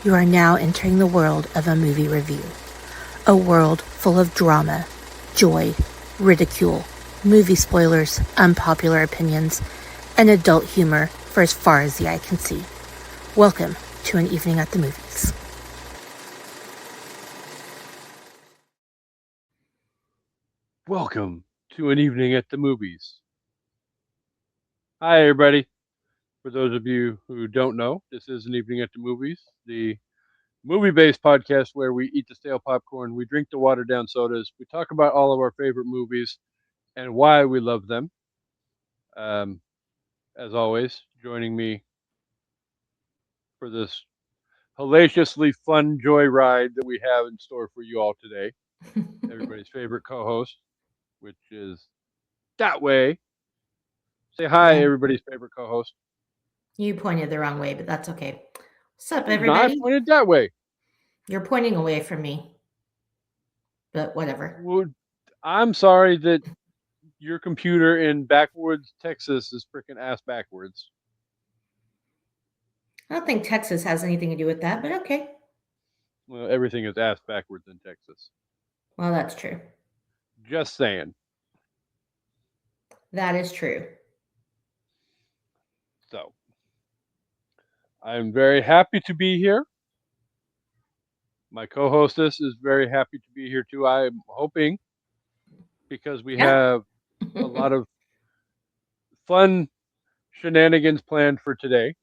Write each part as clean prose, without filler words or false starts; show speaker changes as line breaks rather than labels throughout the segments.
You are now entering the world of a movie review. A world full of drama, joy, ridicule, movie spoilers, unpopular opinions, and adult humor for as far as the eye can see. Welcome to An Evening at the Movies.
Welcome to An Evening at the Movies. Hi, everybody. For those of you who don't know, this is An Evening at the Movies, the movie-based podcast where we eat the stale popcorn, we drink the watered-down sodas, we talk about all of our favorite movies and why we love them. Um, as always, joining me for this hellaciously fun joyride that we have in store for you all today, everybody's favorite co-host, which is that way. Say hi,
Yeah,
everybody's favorite co-host.
you pointed the wrong way, but that's okay. What's
I
up,
did not
everybody?
point it that way.
You're pointing away from me, but whatever.
Would I'm sorry that your computer in backwoods Texas is freaking ass backwards.
I don't think Texas has anything to do with that, but okay.
Well, everything is ass backwards in Texas.
Well, that's true.
Just saying.
That is true.
So I'm very happy to be here. My co-hostess is very happy to be here too. I'm hoping because we
Yeah.
have a lot of fun shenanigans planned for today.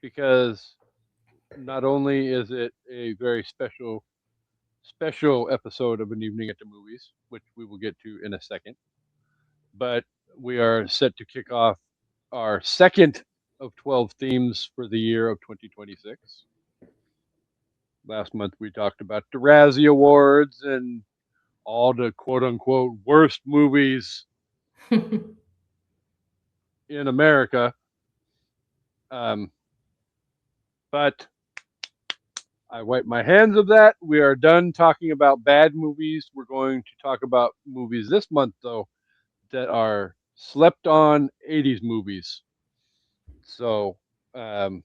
Because not only is it a very special episode of An Evening at the Movies, which we will get to in a second, but we are set to kick off our second of 12 themes for the year of 2026. Last month we talked about the Razzie Awards and all the quote unquote worst movies in America. Um, but I wipe my hands of that. We are done talking about bad movies. We're going to talk about movies this month, though, that are slept on 80s movies. So, um,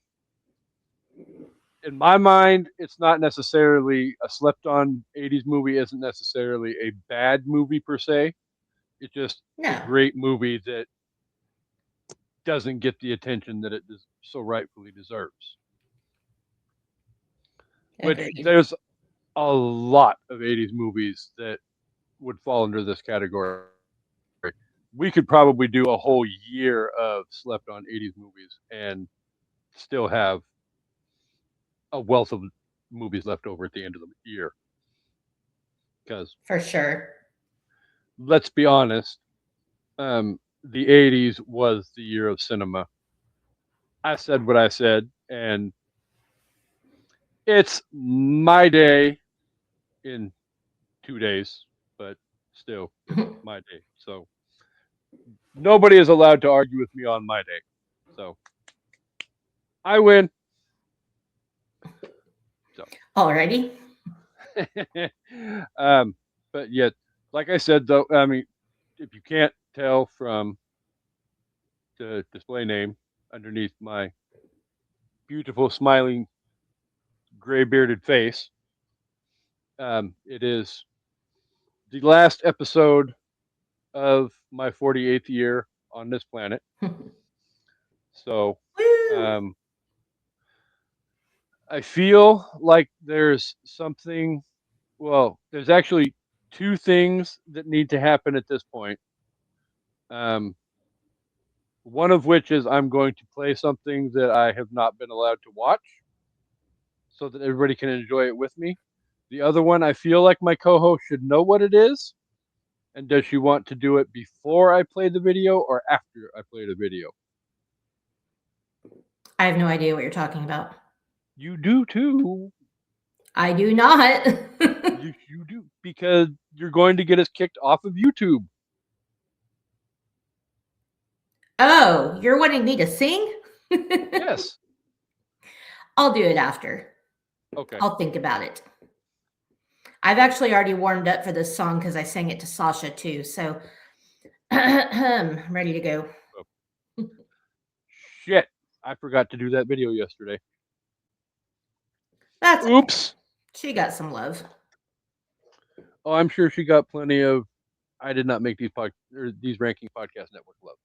in my mind, it's not necessarily a slept on 80s movie, isn't necessarily a bad movie per se. It's just a
No,
great movie that doesn't get the attention that it so rightfully deserves. Which
agreed.
there's a lot of 80s movies that would fall under this category. We could probably do a whole year of slept on 80s movies and still have a wealth of movies left over at the end of the year. Because
For sure.
let's be honest, the 80s was the year of cinema. I said what I said, and it's my day in 2 days, but still, it's my day. So nobody is allowed to argue with me on my day. So I win. So,
Alrighty.
um, but yet, like I said, though, I mean, if you can't tell from the display name underneath my beautiful, smiling, gray bearded face, it is the last episode of my 48th year on this planet. So
Woo!
um, I feel like there's something, well, there's actually two things that need to happen at this point. Um, one of which is I'm going to play something that I have not been allowed to watch so that everybody can enjoy it with me. The other one, I feel like my co host should know what it is. And does she want to do it before I play the video or after I play the video?
I have no idea what you're talking about.
You do too.
I do not.
You do. Because you're going to get us kicked off of YouTube.
Oh, you're wanting me to sing?
Yes.
I'll do it after.
Okay.
I'll think about it. I've actually already warmed up for this song because I sang it to Sasha too. So I'm ready to go.
Oh, shit. I forgot to do that video yesterday.
That's okay.
Oops.
She got some love.
Oh, I'm sure she got plenty of. I did not make these ranking podcast network love.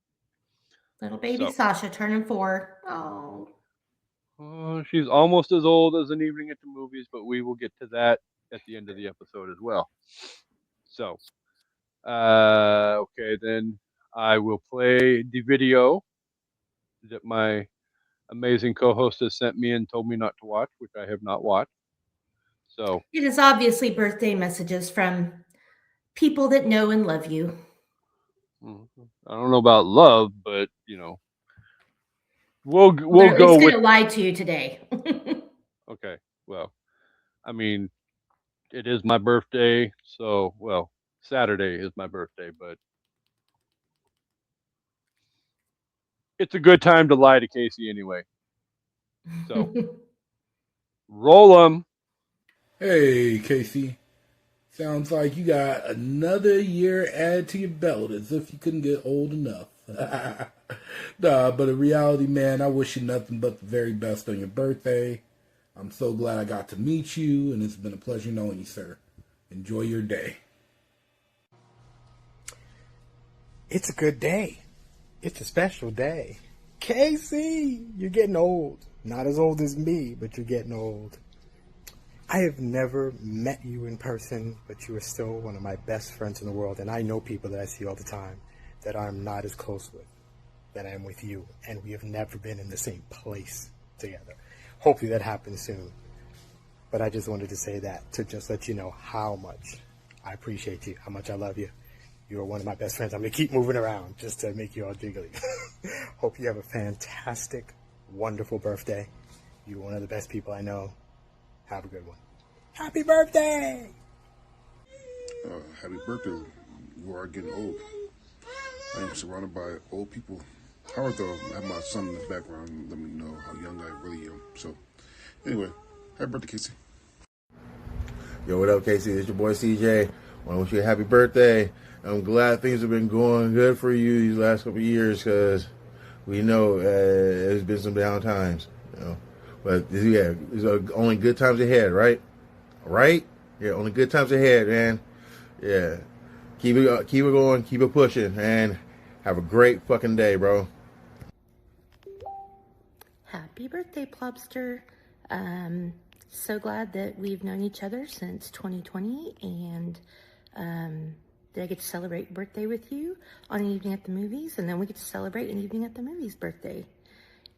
Little baby
So
Sasha turning 4. Oh.
she's almost as old as an evening at the movies, but we will get to that at the end of the episode as well. So, okay, then I will play the video that my amazing co-host has sent me and told me not to watch, which I have not watched. So
It is obviously birthday messages from people that know and love you.
I don't know about love, but
Well,
we'll
they're at
go
least going
with.
to lie to you today.
Okay, well, I mean, it is my birthday, so Saturday is my birthday, but it's a good time to lie to Kasey anyway. So roll them.
Hey, Casey. Sounds like you got another year added to your belt as if you couldn't get old enough. Nah, but in reality, man, I wish you nothing but the very best on your birthday. I'm so glad I got to meet you, and it's been a pleasure knowing you, sir. Enjoy your day.
It's a good day. It's a special day. Casey, you're getting old. Not as old as me, but you're getting old. I have never met you in person, but you are still one of my best friends in the world. And I know people that I see all the time that I'm not as close with than I am with you. And we have never been in the same place together. Hopefully that happens soon. But I just wanted to say that to just let you know how much I appreciate you, how much I love you. You are one of my best friends. I'm going to keep moving around just to make you all jiggly. Hope you have a fantastic, wonderful birthday. You're one of the best people I know. Have a good one. Happy birthday!
Happy birthday. You are getting old. I am surrounded by old people. Howard, though, I have my son in the background. Let me know how young I really am. So, anyway, happy birthday, Casey.
Yo, what up, Casey? It's your boy CJ. I want to wish you a happy birthday. I'm glad things have been going good for you these last couple of years because we know there's been some down times, But yeah, there's only good times ahead, right? Right? Yeah, only good times ahead, man. Yeah, keep it going, keep it pushing, and have a great fucking day, bro.
Happy birthday, Plobster. So glad that we've known each other since 2020 and that I get to celebrate birthday with you on an evening at the movies, and then we get to celebrate an evening at the movies birthday.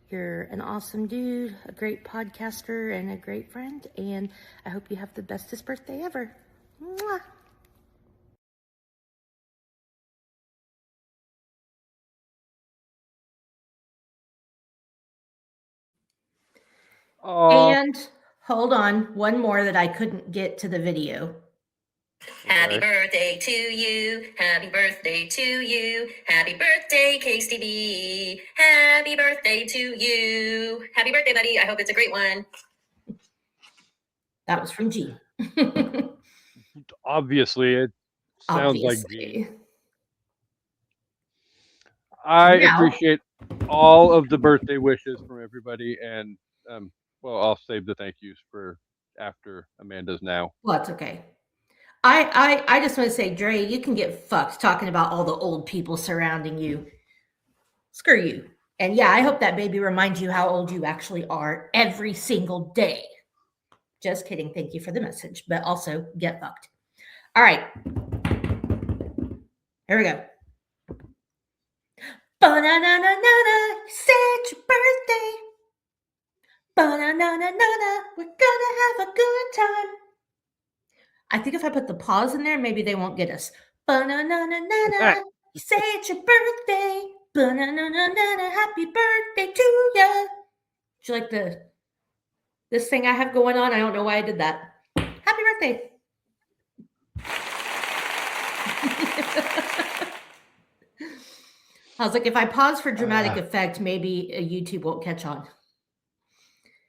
You're an awesome dude, a great podcaster, and a great friend, and I hope you have the bestest birthday ever. Mwah.
Oh,
And hold on, one more that I couldn't get to the video. Happy
okay.
birthday to you. Happy birthday to you. Happy birthday, KCB. Happy birthday to you. Happy birthday, buddy. I hope it's a great one. That was from G.
Obviously, it sounds like G.
Obviously.
I
Now,
appreciate all of the birthday wishes from everybody, and I'll save the thank yous for after Amanda's now.
well, it's okay. I just want to say, Dre, you can get fucked talking about all the old people surrounding you. Screw you. And yeah, I hope that baby reminds you how old you actually are every single day. Just kidding. Thank you for the message, but also get fucked. All right. Here we go. Ba-na-na-na-na-na, it's your birthday. Ba-na-na-na-na-na, we're gonna have a good time. I think if I put the pause in there, maybe they won't get us. Ba-na-na-na-na-na, say it's your birthday. Ba-na-na-na-na-na, happy birthday to ya. Do you like this thing I have going on? I don't know why I did that. Happy birthday. I was like, if I pause for dramatic effect, maybe YouTube won't catch on.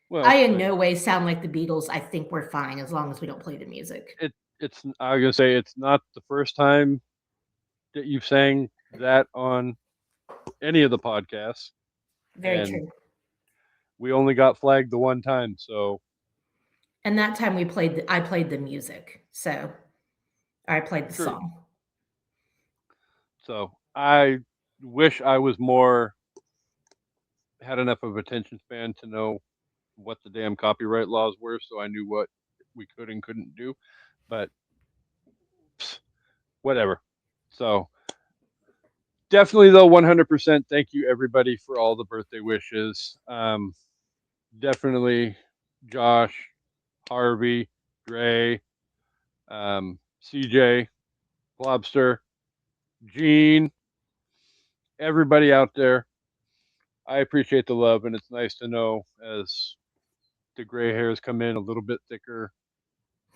Well,
I in no way sound like the Beatles. I think we're fine as long as we don't play the music.
it's. I was gonna say it's not the first time that you've sang that on any of the podcasts,
Very
and
true.
we only got flagged the one time, so
And that time I played the music. So I played the
True.
song.
So I wish I was more had enough of attention span to know what the damn copyright laws were, so I knew what we could and couldn't do. But whatever. So definitely though, 100%. Thank you everybody for all the birthday wishes. Definitely Josh, Harvey, Dre, CJ, Lobster, Gene, everybody out there. I appreciate the love, and it's nice to know as the gray hairs come in a little bit thicker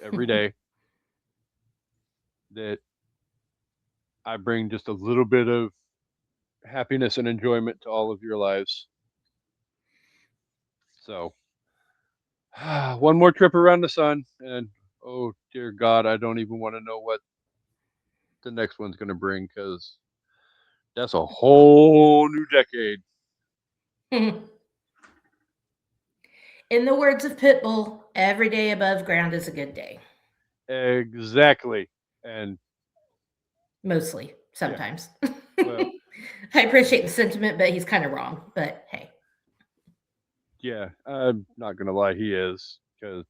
every day that I bring just a little bit of happiness and enjoyment to all of your lives. So, one more trip around the sun, and oh dear God, I don't even want to know what the next one's going to bring because that's a whole new decade.
In the words of Pitbull, every day above ground is a good day.
Exactly. And
Mostly,
yeah,
sometimes.
well,
I appreciate the sentiment, but he's kind of wrong. But hey.
yeah, I'm not going to lie, he is because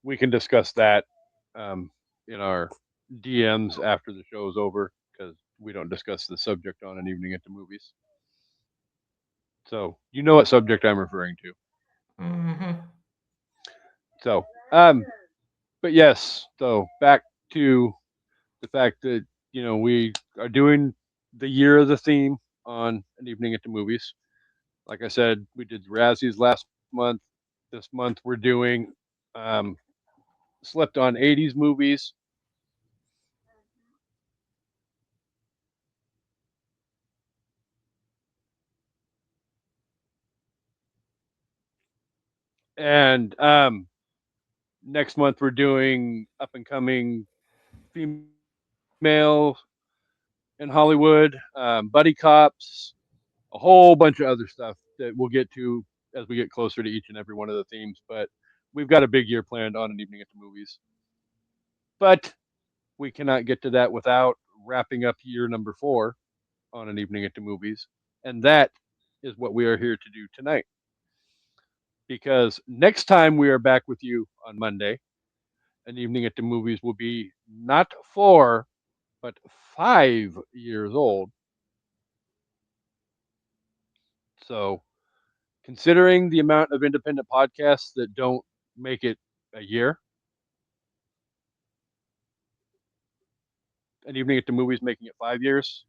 we can discuss that um, in our DMs after the show's over because we don't discuss the subject on an evening at the movies. So you know what subject I'm referring to.
Mm-hmm.
So, um, but yes, so back to the fact that we are doing the year of the theme on an evening at the movies. Like I said, we did Razzies last month. This month we're doing um, slept on 80s movies. And next month we're doing up and coming female in Hollywood, buddy cops, a whole bunch of other stuff that we'll get to as we get closer to each and every one of the themes. But we've got a big year planned on an evening at the movies. But we cannot get to that without wrapping up year number 4 on an evening at the movies. And that is what we are here to do tonight. Because next time we are back with you on Monday, an evening at the movies will be not 4, but 5 years old. So, considering the amount of independent podcasts that don't make it a year, an evening at the movies making it 5 years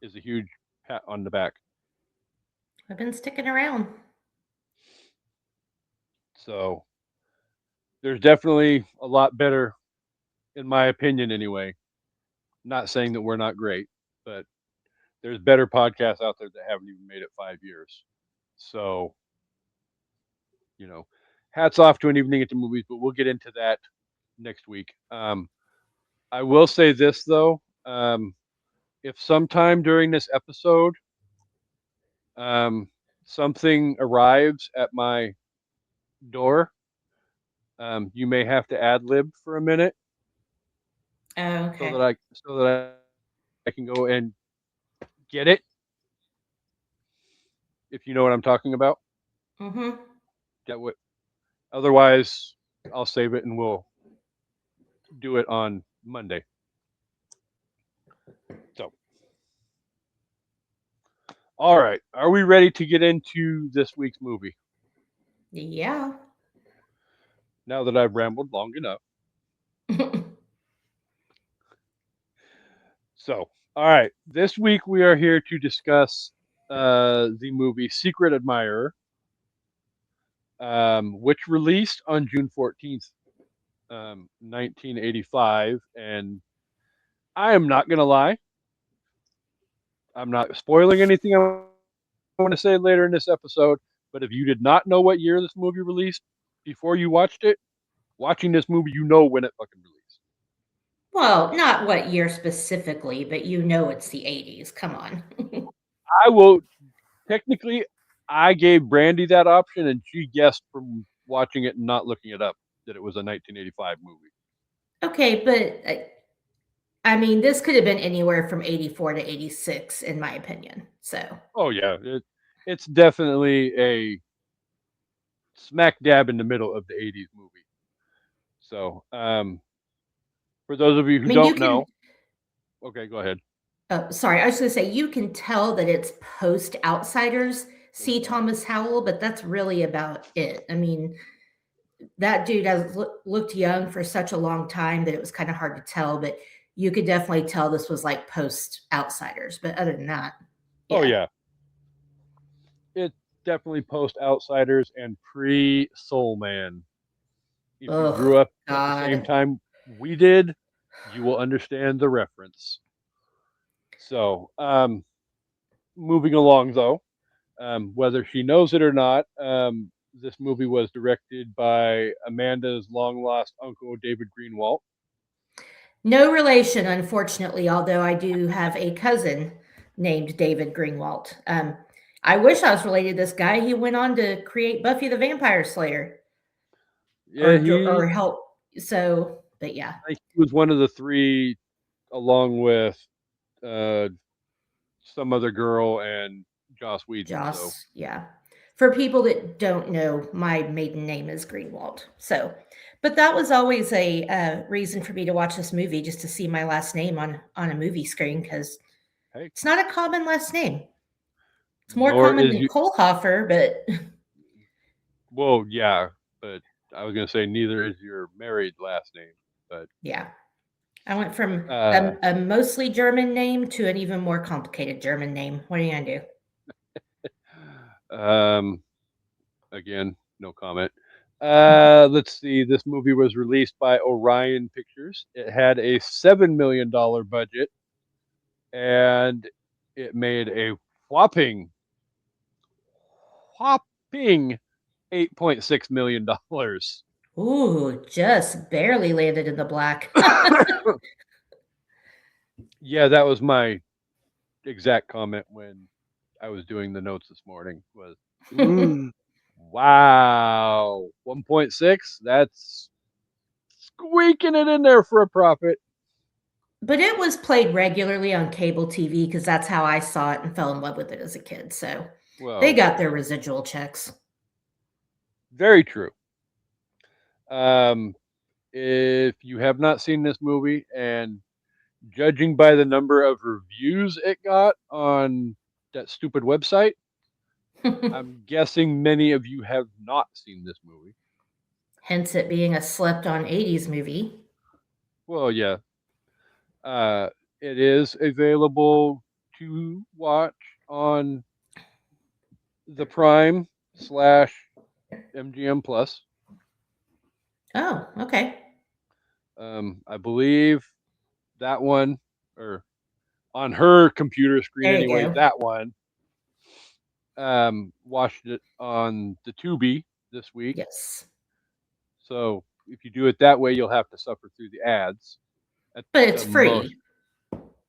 is a huge pat on the back.
I've been sticking around.
So, there's definitely a lot better, in my opinion, anyway. Not saying that we're not great, but there's better podcasts out there that haven't even made it 5 years. So, you know, hats off to an evening at the movies, but we'll get into that next week. I will say this though, if sometime during this episode, um, something arrives at my door, you may have to ad lib for a minute
Oh,
so
okay.
that I can go and get it. If you know what I'm talking about,
Mm-hmm.
that would. Otherwise, I'll save it and we'll do it on Monday. So, all right, are we ready to get into this week's movie?
Yeah.
Now that I've rambled long enough. So, all right, this week we are here to discuss the movie Secret Admirer, which released on June 14th, 1985. And I am not going to lie, I'm not spoiling anything I want to say later in this episode. But if you did not know what year this movie released before you watched it, watching this movie, you know when it fucking released.
Well, not what year specifically, but you know it's the 80s. Come on.
I will technically, I gave Brandy that option, and she guessed from watching it and not looking it up. that it was a 1985 movie.
Okay, but I mean, this could have been anywhere from 84 to 86, in my opinion. So,
Oh yeah, it's definitely a smack dab in the middle of the 80s movie. So, for those of you
I
who
mean, you
don't
can,
know, okay, go ahead.
oh, sorry, I was going to say, you can tell that it's post Outsiders,
Oh
see
God.
Thomas Howell, but that's really about it. I mean, that dude has looked young for such a long time that it was kind of hard to tell, but you could definitely tell this was like post Outsiders. But other than that,
Oh
yeah.
yeah, it's definitely post Outsiders and pre Soul Man. If you grew
Oh,
up at the same
God.
time we did, you will understand the reference. So, moving along though, whether she knows it or not, this movie was directed by Amanda's long lost uncle, David Greenwalt.
No relation, unfortunately, although I do have a cousin named David Greenwalt. I wish I was related to this guy. He went on to create Buffy the Vampire Slayer
Yeah,
or help. So, but yeah,
I think he was one of the three, along with uh, some other girl and Joss Whedon. So,
Joss, yeah. For people that don't know, my maiden name is Greenwald. So, but that was always a reason for me to watch this movie, just to see my last name on a movie screen, because
hey,
it's not a common last name. It's more
nor
common
is
than
you.
Kohlhofer, but
Well, yeah, but I was gonna say neither is your married last name, but
yeah. I went from
uh,
a mostly German name to an even more complicated German name. What are you gonna do?
um, again, no comment. Let's see. This movie was released by Orion Pictures. It had a $7 million budget, and it made a whopping, whopping $8.6 million.
Ooh, just barely landed in the black.
Yeah, that was my exact comment when I was doing the notes this morning. Was wow, 1.6. That's squeaking it in there for a profit.
But it was played regularly on cable TV because that's how I saw it and fell in love with it as a kid. So they
Well,
got their residual checks.
very true. Um, if you have not seen this movie, and judging by the number of reviews it got on that stupid website, I'm guessing many of you have not seen this movie.
Hence it being a slept on 80s movie.
Well, yeah, uh, it is available to watch on the Prime slash MGM Plus.
Oh, okay.
I believe that one, or on her computer screen
There you
anyway,
go.
that one. Watched it on the Tubi this week.
Yes.
So if you do it that way, you'll have to suffer through the ads at
But it's
the most,
free.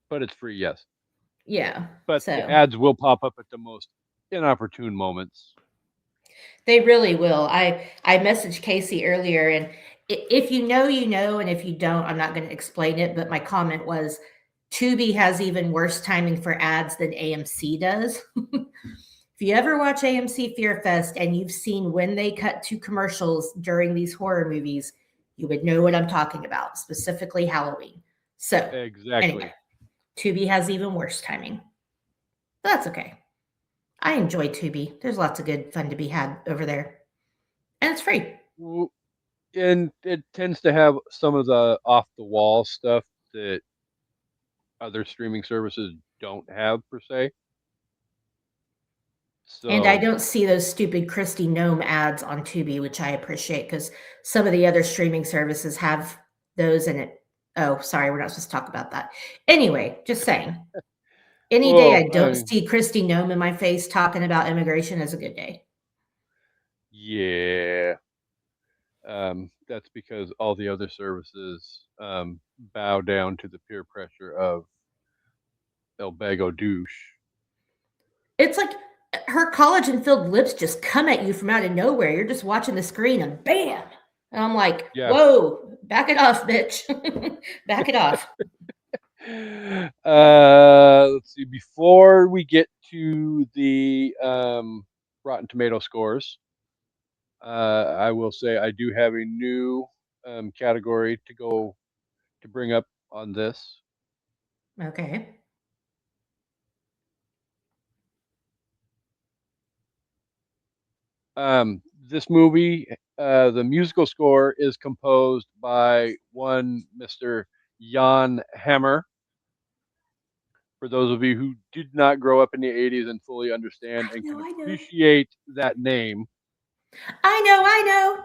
but it's free, yes.
Yeah.
But the
So
ads will pop up at the most inopportune moments.
they really will. I messaged Casey earlier, and if you know, you know, and if you don't, I'm not going to explain it. But my comment was, Tubi has even worse timing for ads than AMC does. If you ever watch AMC Fear Fest and you've seen when they cut to commercials during these horror movies, you would know what I'm talking about, specifically Halloween. So anyway,
Exactly.
Tubi has even worse timing. But that's okay. I enjoy Tubi. There's lots of good fun to be had over there. And it's free.
And it tends to have some of the off the wall stuff that other streaming services don't have per se.
And I
So
don't see those stupid Christy Gnome ads on Tubi, which I appreciate because some of the other streaming services have those in it. Oh, sorry, we're not supposed to talk about that. Anyway, just saying. Any day I
well,
don't see Christy Gnome in my face talking about immigration is a good day.
yeah. That's because all the other services bow down to the peer pressure of El Bago douche.
It's like her collagen filled lips just come at you from out of nowhere. You're just watching the screen and bam. And I'm like,
Yeah.
whoa, back it off, bitch. Back it off.
Let's see. Before we get to the Rotten Tomato scores, I will say I do have a new category to bring up on this.
Okay.
This movie, the musical score is composed by one Mr. Jan Hammer. For those of you who did not grow up in the 80s and fully understand and can
I know.
appreciate that name,
I know.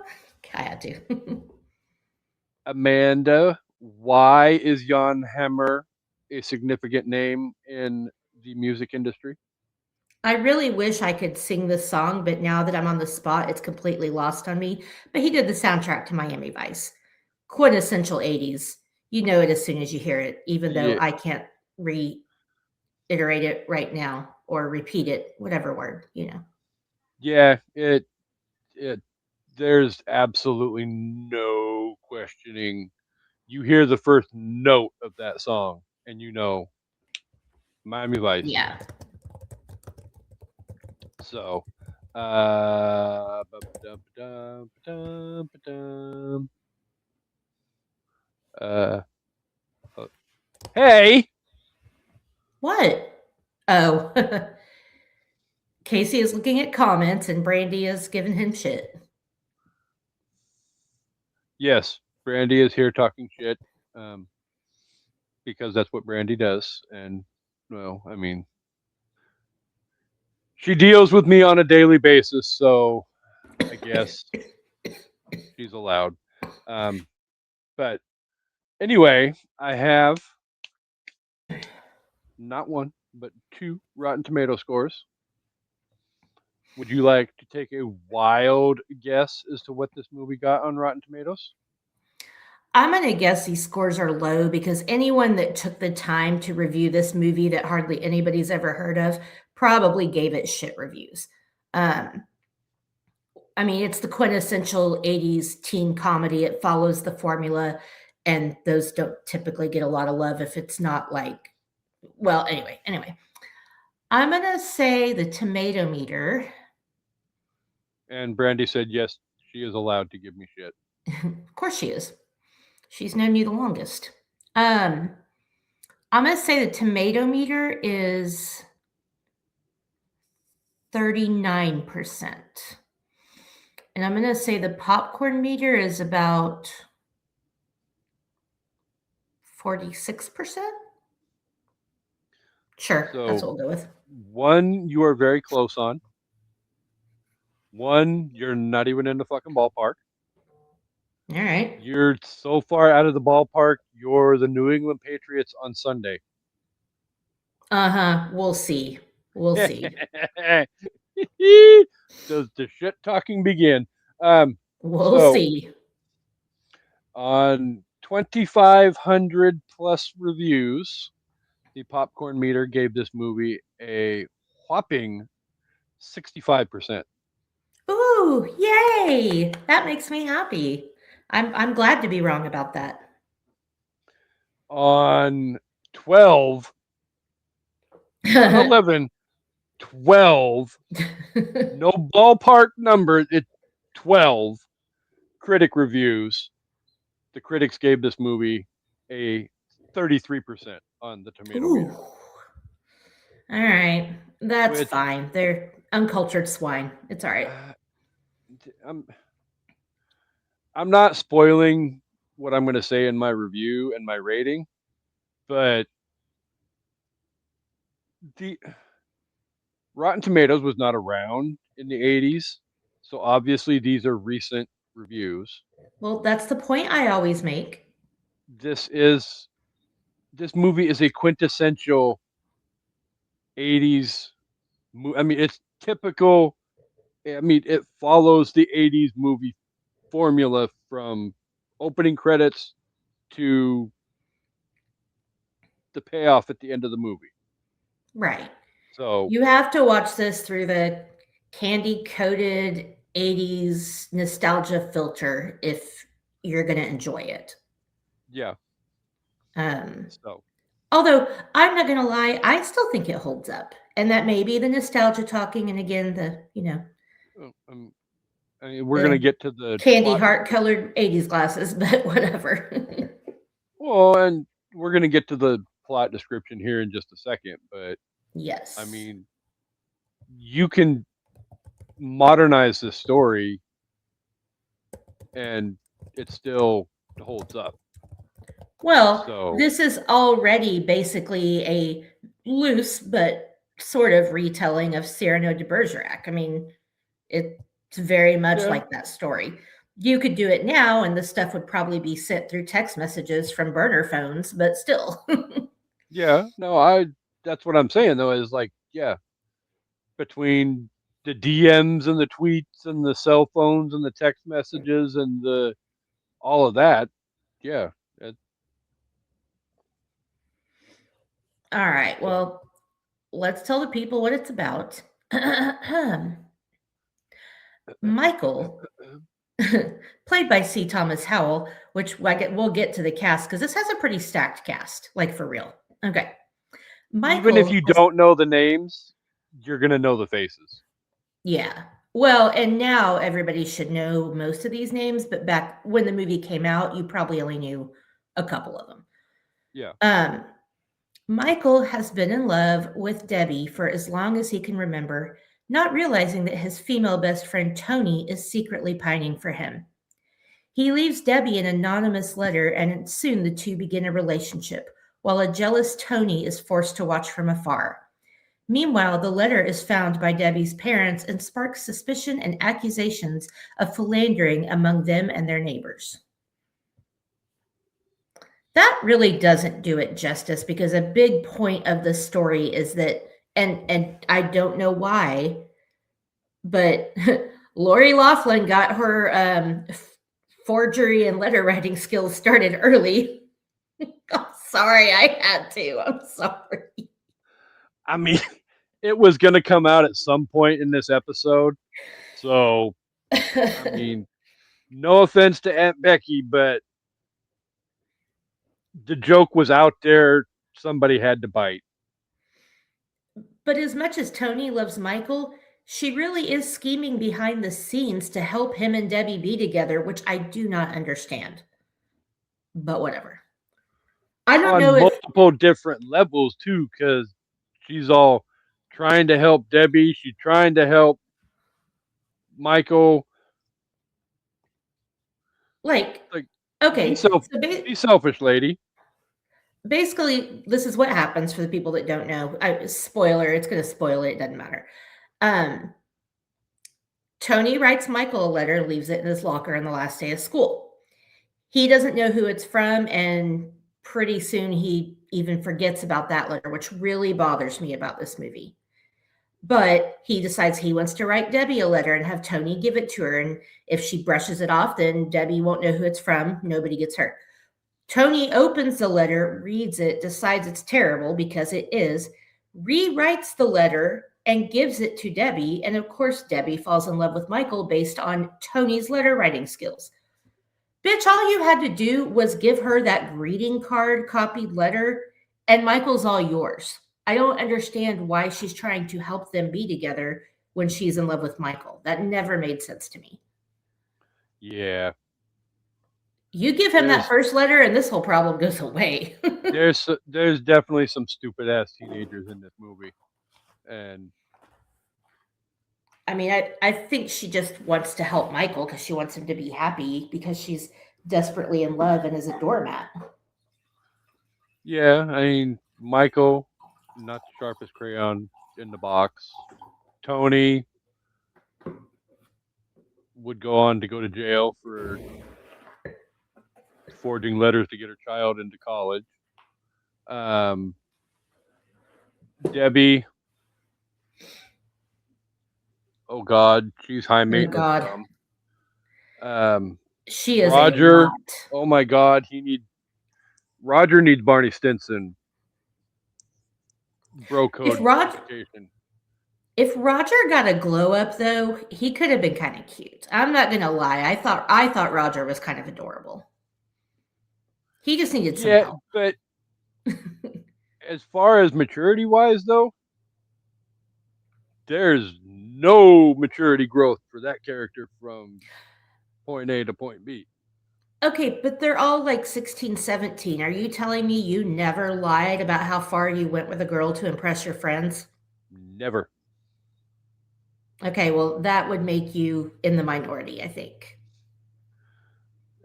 I had to.
Amanda, why is Jan Hammer a significant name in the music industry?
I really wish I could sing this song, but now that I'm on the spot, it's completely lost on me. But he did the soundtrack to Miami Vice. Quintessential 80s. You know it as soon as you hear it, even though
Yeah,
I can't reiterate it right now or repeat it, whatever word,
yeah, it there's absolutely no questioning. You hear the first note of that song and you know Miami Vice.
Yeah.
So, uh, hey,
What? Oh. Casey is looking at comments and Brandy is giving him shit.
yes, Brandy is here talking shit, um, because that's what Brandy does, and well, I mean, she deals with me on a daily basis, so I guess she's allowed. Um, but anyway, I have not one but two Rotten Tomato scores. Would you like to take a wild guess as to what this movie got on Rotten Tomatoes?
I'm going to guess these scores are low because anyone that took the time to review this movie that hardly anybody's ever heard of probably gave it shit reviews. Um, I mean, it's the quintessential 80s teen comedy. It follows the formula, and those don't typically get a lot of love if it's not like, well, anyway. I'm going to say the tomato meter.
And Brandy said yes, she is allowed to give me shit.
Of course she is. She's known you the longest. Um, I'm going to say the tomato meter is 39%. And I'm going to say the popcorn meter is about 46%. Sure, that's
So
what we'll go with.
one, you are very close on. One, you're not even in the fucking ballpark.
All right.
You're so far out of the ballpark. You're the New England Patriots on Sunday.
Uh-huh. We'll see. We'll see.
Does the shit talking begin? Um,
We'll
so
see.
on 2,500 plus reviews, the popcorn meter gave this movie a whopping 65%.
Ooh, yay! That makes me happy. I'm glad to be wrong about that.
On 12, not 11, 12, no ballpark number, it 12 critic reviews. The critics gave this movie a 33% on the tomato
Ooh.
meter,
All right. That's
which
fine. They're uncultured swine. It's all right.
uh, I'm I'm not spoiling what I'm going to say in my review and my rating, but the Rotten Tomatoes was not around in the 80s, so obviously these are recent reviews.
Well, that's the point I always make.
This is this movie is a quintessential 80s. I mean, it's typical. I mean, it follows the 80s movie formula from opening credits to the payoff at the end of the movie.
Right.
So,
You have to watch this through the candy coated 80s nostalgia filter if you're going to enjoy it.
Yeah.
Um,
So
although I'm not going to lie, I still think it holds up. And that may be the nostalgia talking. And again,
I mean, we're going to
the
get to the
candy
plot
heart
description.
colored 80s glasses, but whatever.
Well, and we're going to get to the plot description here in just a second. But
Yes.
I mean, you can modernize the story and it still holds up.
Well,
So
this is already basically a loose but sort of retelling of Cyrano de Bergerac. I mean, it's very much
yeah,
like that story. You could do it now, and the stuff would probably be sent through text messages from burner phones, but still.
yeah, no, that's what I'm saying though is like, yeah, between the DMs and the tweets and the cell phones and the text messages and the all of that, yeah. It,
All right.
so
Well, let's tell the people what it's about. Michael, played by C. Thomas Howell, which we'll get to the cast because this has a pretty stacked cast, like for real. Okay.
even if
Michael
you
has,
don't know the names, you're gonna know the faces.
yeah. Well, and now everybody should know most of these names, but back when the movie came out, you probably only knew a couple of them.
Yeah.
Michael has been in love with Debbie for as long as he can remember, not realizing that his female best friend Tony is secretly pining for him. He leaves Debbie an anonymous letter, and soon the two begin a relationship, while a jealous Tony is forced to watch from afar. Meanwhile, the letter is found by Debbie's parents and sparks suspicion and accusations of philandering among them and their neighbors. That really doesn't do it justice because a big point of the story is that, and I don't know why, but Lori Laughlin got her forgery and letter writing skills started early. I'm sorry, I had to. I'm sorry.
I mean, it was gonna come out at some point in this episode. So I mean, no offense to Aunt Becky, but the joke was out there. Somebody had to bite.
But as much as Tony loves Michael, she really is scheming behind the scenes to help him and Debbie be together, which I do not understand. But whatever. I don't
On
know if,
multiple different levels too, because she's all trying to help Debbie. She's trying to help Michael.
like,
Like, be
okay,
self,
so
be selfish, lady.
basically, this is what happens for the people that don't know. Spoiler, it's going to spoil it. It doesn't matter. Um, Tony writes Michael a letter and leaves it in his locker on the last day of school. He doesn't know who it's from, and pretty soon he even forgets about that letter, which really bothers me about this movie. But he decides he wants to write Debbie a letter and have Tony give it to her. And if she brushes it off, then Debbie won't know who it's from. Nobody gets hurt. Tony opens the letter, reads it, decides it's terrible because it is, rewrites the letter, and gives it to Debbie. And of course, Debbie falls in love with Michael based on Tony's letter writing skills. Bitch, all you had to do was give her that greeting card copied letter, and Michael's all yours. I don't understand why she's trying to help them be together when she's in love with Michael. That never made sense to me.
Yeah,
You give him that first letter, and this whole problem goes away.
there's definitely some stupid ass teenagers in this movie, and
I mean, I think she just wants to help Michael because she wants him to be happy because she's desperately in love and is a doormat.
yeah, I mean Michael, not the sharpest crayon in the box. Tony would go on to go to jail for forging letters to get her child into college. Um, Debbie, oh God, she's high
Oh
maintenance
God,
dumb.
she is a
Roger,
lot.
oh my God, Roger needs Barney Stinson bro
If
code
Rod
education.
If Roger got a glow up though, he could have been kind of cute. I'm not gonna lie. I thought Roger was kind of adorable. He just needed some
Yeah,
help.
but as far as maturity wise, though, there's no maturity growth for that character from point A to point B.
Okay, but they're all like 16, 17. Are you telling me you never lied about how far you went with a girl to impress your friends?
Never.
Okay, well, that would make you in the minority, I think.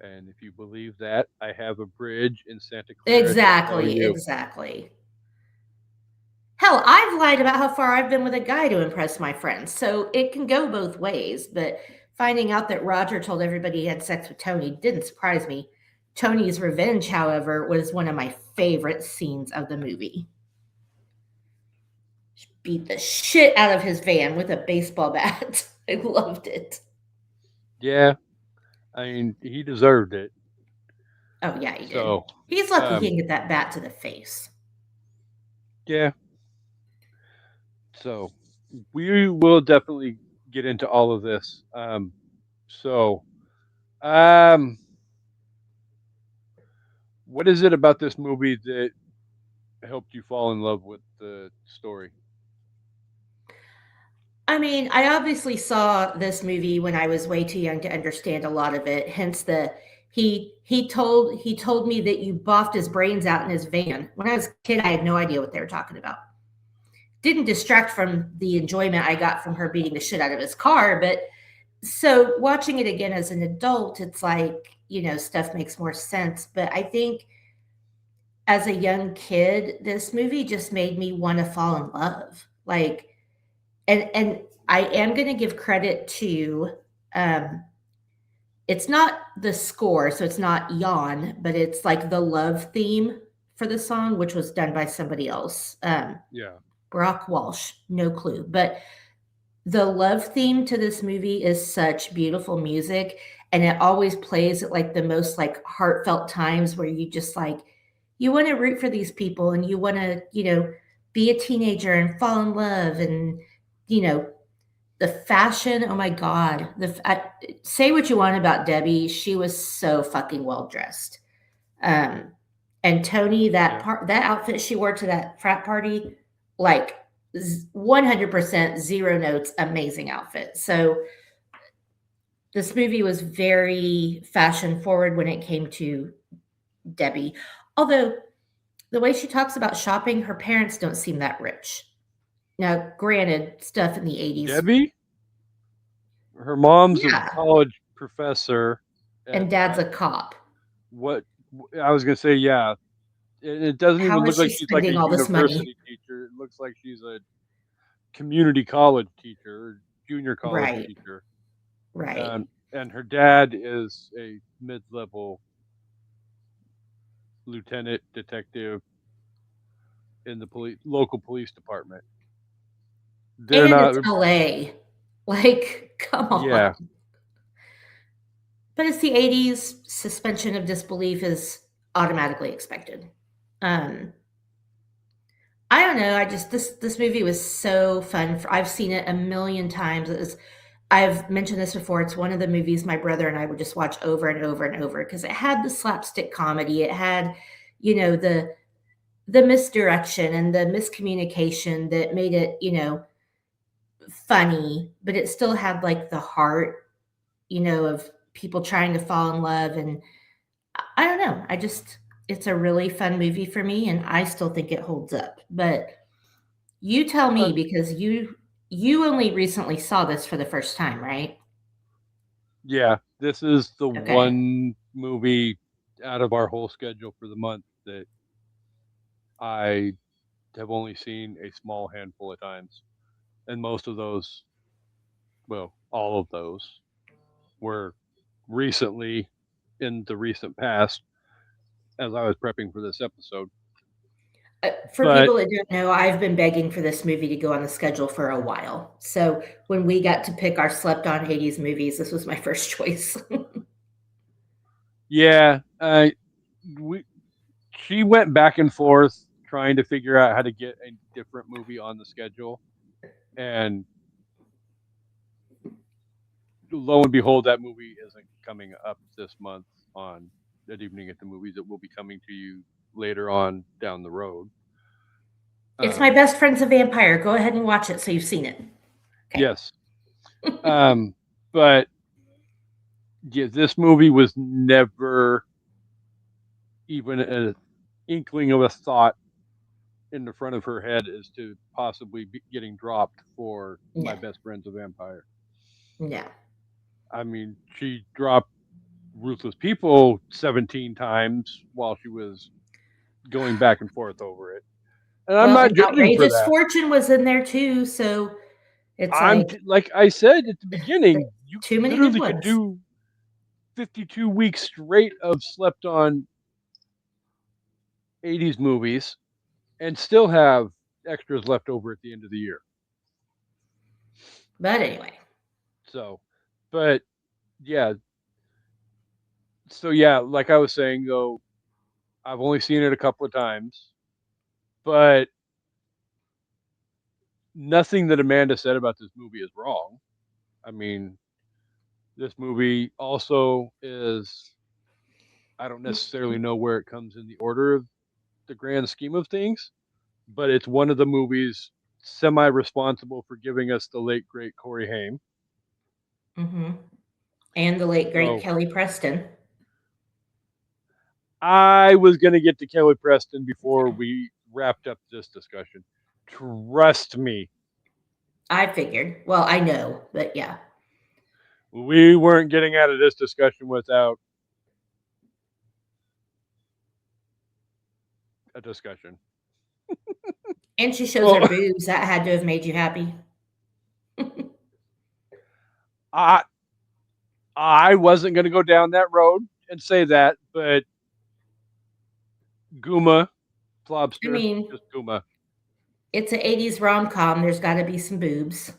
And if you believe that, I have a bridge in Santa Clara to sell
Exactly,
you.
exactly. Hell, I've lied about how far I've been with a guy to impress my friends, so it can go both ways. But finding out that Roger told everybody he had sex with Tony didn't surprise me. Tony's revenge, however, was one of my favorite scenes of the movie. Beat the shit out of his van with a baseball bat. I loved it.
Yeah, I mean, he deserved it.
Oh, yeah, he did.
So,
He's lucky he
um,
didn't get that bat to the face.
yeah. So, we will definitely get into all of this. So, um, what is it about this movie that helped you fall in love with the story?
I mean, I obviously saw this movie when I was way too young to understand a lot of it. Hence the he told me that you boffed his brains out in his van. When I was a kid, I had no idea what they were talking about. Didn't distract from the enjoyment I got from her beating the shit out of his car, but so watching it again as an adult, it's like, stuff makes more sense. But I think as a young kid, this movie just made me want to fall in love. Like, and I am going to give credit to um it's not the score, so it's not yawn, but it's like the love theme for the song, which was done by somebody else.
Yeah.
Brock Walsh, no clue. But the love theme to this movie is such beautiful music, and it always plays at like the most like heartfelt times where you just like you want to root for these people and you want to, be a teenager and fall in love and you know the fashion, oh my god. Say what you want about Debbie, she was so fucking well dressed. Um, and Tony,
Yeah.
that outfit she wore to that frat party, like 100% zero notes, amazing outfit. So this movie was very fashion forward when it came to Debbie. Although the way she talks about shopping, her parents don't seem that rich. Now, granted, stuff in the 80s,
Debbie? Her mom's a
yeah,
college professor
and dad's a cop.
what I was gonna say, yeah. It doesn't
How
even
is
look
she
like she's like a
spending all this money?
university teacher. It looks like she's a community college teacher or junior college
Right,
teacher.
right.
And her dad is a mid-level lieutenant detective in the local police department. They're
And it's
not.
LA. Like, come on.
Yeah,
But it's the 80s. Suspension of disbelief is automatically expected. Um, I don't know. I just this movie was so fun. I've seen it a million times. I've mentioned this before. It's one of the movies my brother and I would just watch over and over and over because it had the slapstick comedy. It had, the misdirection and the miscommunication that made it, funny, but it still had like the heart, of people trying to fall in love. And I don't know. It's a really fun movie for me, and I still think it holds up. But you tell me
uh,
because you only recently saw this for the first time, right?
yeah. This is the
Okay.
one movie out of our whole schedule for the month that I have only seen a small handful of times, and most of those, well, all of those, were recently in the recent past as I was prepping for this episode.
For
But
people that don't know, I've been begging for this movie to go on the schedule for a while. So when we got to pick our slept on 80s movies, this was my first choice.
yeah, we she went back and forth trying to figure out how to get a different movie on the schedule. And lo and behold, that movie isn't coming up this month on That Evening at the Movies. It will be coming to you later on down the road.
It's My Best Friend's a Vampire. Go ahead and watch it so you've seen it. Okay.
Yes. But yeah, this movie was never even an inkling of a thought in the front of her head as to possibly be getting dropped for My
No.
Best Friend's a Vampire.
No.
I mean, she dropped Ruthless People 17 times while she was going back and forth over it. And I'm
Well,
not
and
judging for
Outrageous
that.
Fortune was in there too, so it's
Like I said at the beginning, you
too many good
literally could
ones.
do 52 weeks straight of slept on 80s movies and still have extras left over at the end of the year.
But anyway.
So, but yeah. So yeah, like I was saying though, I've only seen it a couple of times, but nothing that Amanda said about this movie is wrong. I mean, this movie also is, I don't necessarily know where it comes in the order of the grand scheme of things, but it's one of the movies semi responsible for giving us the late, great Corey Haim.
Mm-hmm. And the late, great
So
Kelly Preston.
I was going to get to Kelly Preston before we wrapped up this discussion. Trust me.
I figured. Well, I know, but yeah.
We weren't getting out of this discussion without a discussion.
And she shows her boobs. That had to have made you happy.
I wasn't going to go down that road and say that, but Guma, Plobster,
I mean,
just Guma.
it's an 80s rom-com. There's got to be some boobs.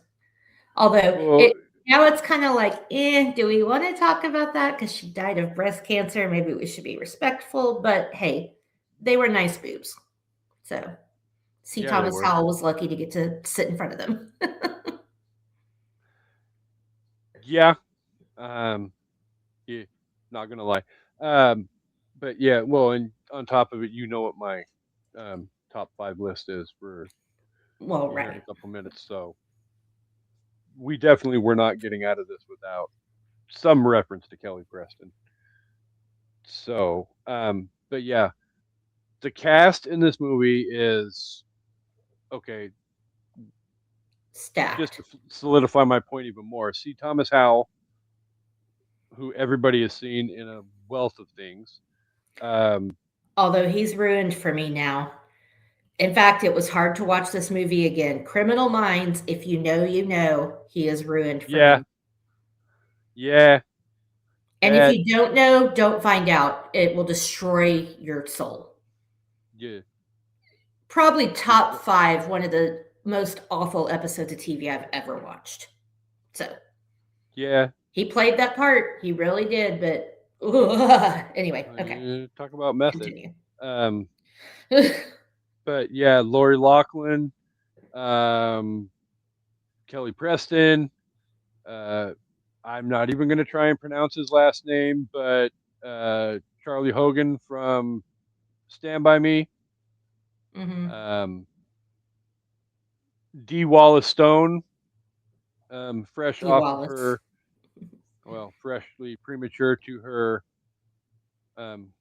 Although
Well,
now it's kind of like, do we want to talk about that? Because she died of breast cancer. Maybe we should be respectful. But hey, they were nice boobs. So C.
yeah, they
Thomas
were.
Howell was lucky to get to sit in front of them.
Yeah. Yeah, not going to lie. But yeah, well, and on top of it, you know what my top 5 list is for
Well,
here in
right.
a couple minutes. So we definitely were not getting out of this without some reference to Kelly Preston. So, but yeah, the cast in this movie is okay.
Stacked.
Just to solidify my point even more, C. Thomas Howell, who everybody has seen in a wealth of things.
Although he's ruined for me now. In fact, it was hard to watch this movie again. Criminal Minds, if you know, you know, he is ruined for
Yeah,
me.
yeah.
And if you don't know, don't find out. It will destroy your soul.
Yeah.
Probably top 5, one of the most awful episodes of TV I've ever watched. So,
yeah.
he played that part. He really did. But anyway, okay.
Talk about method.
Continue.
But yeah, Lori Loughlin, Kelly Preston. I'm not even going to try and pronounce his last name, but Charlie Hogan from Stand By Me.
Mm-hmm.
Dee Wallace Stone, fresh
Dee
off
Wallace.
of her, well, freshly premature to her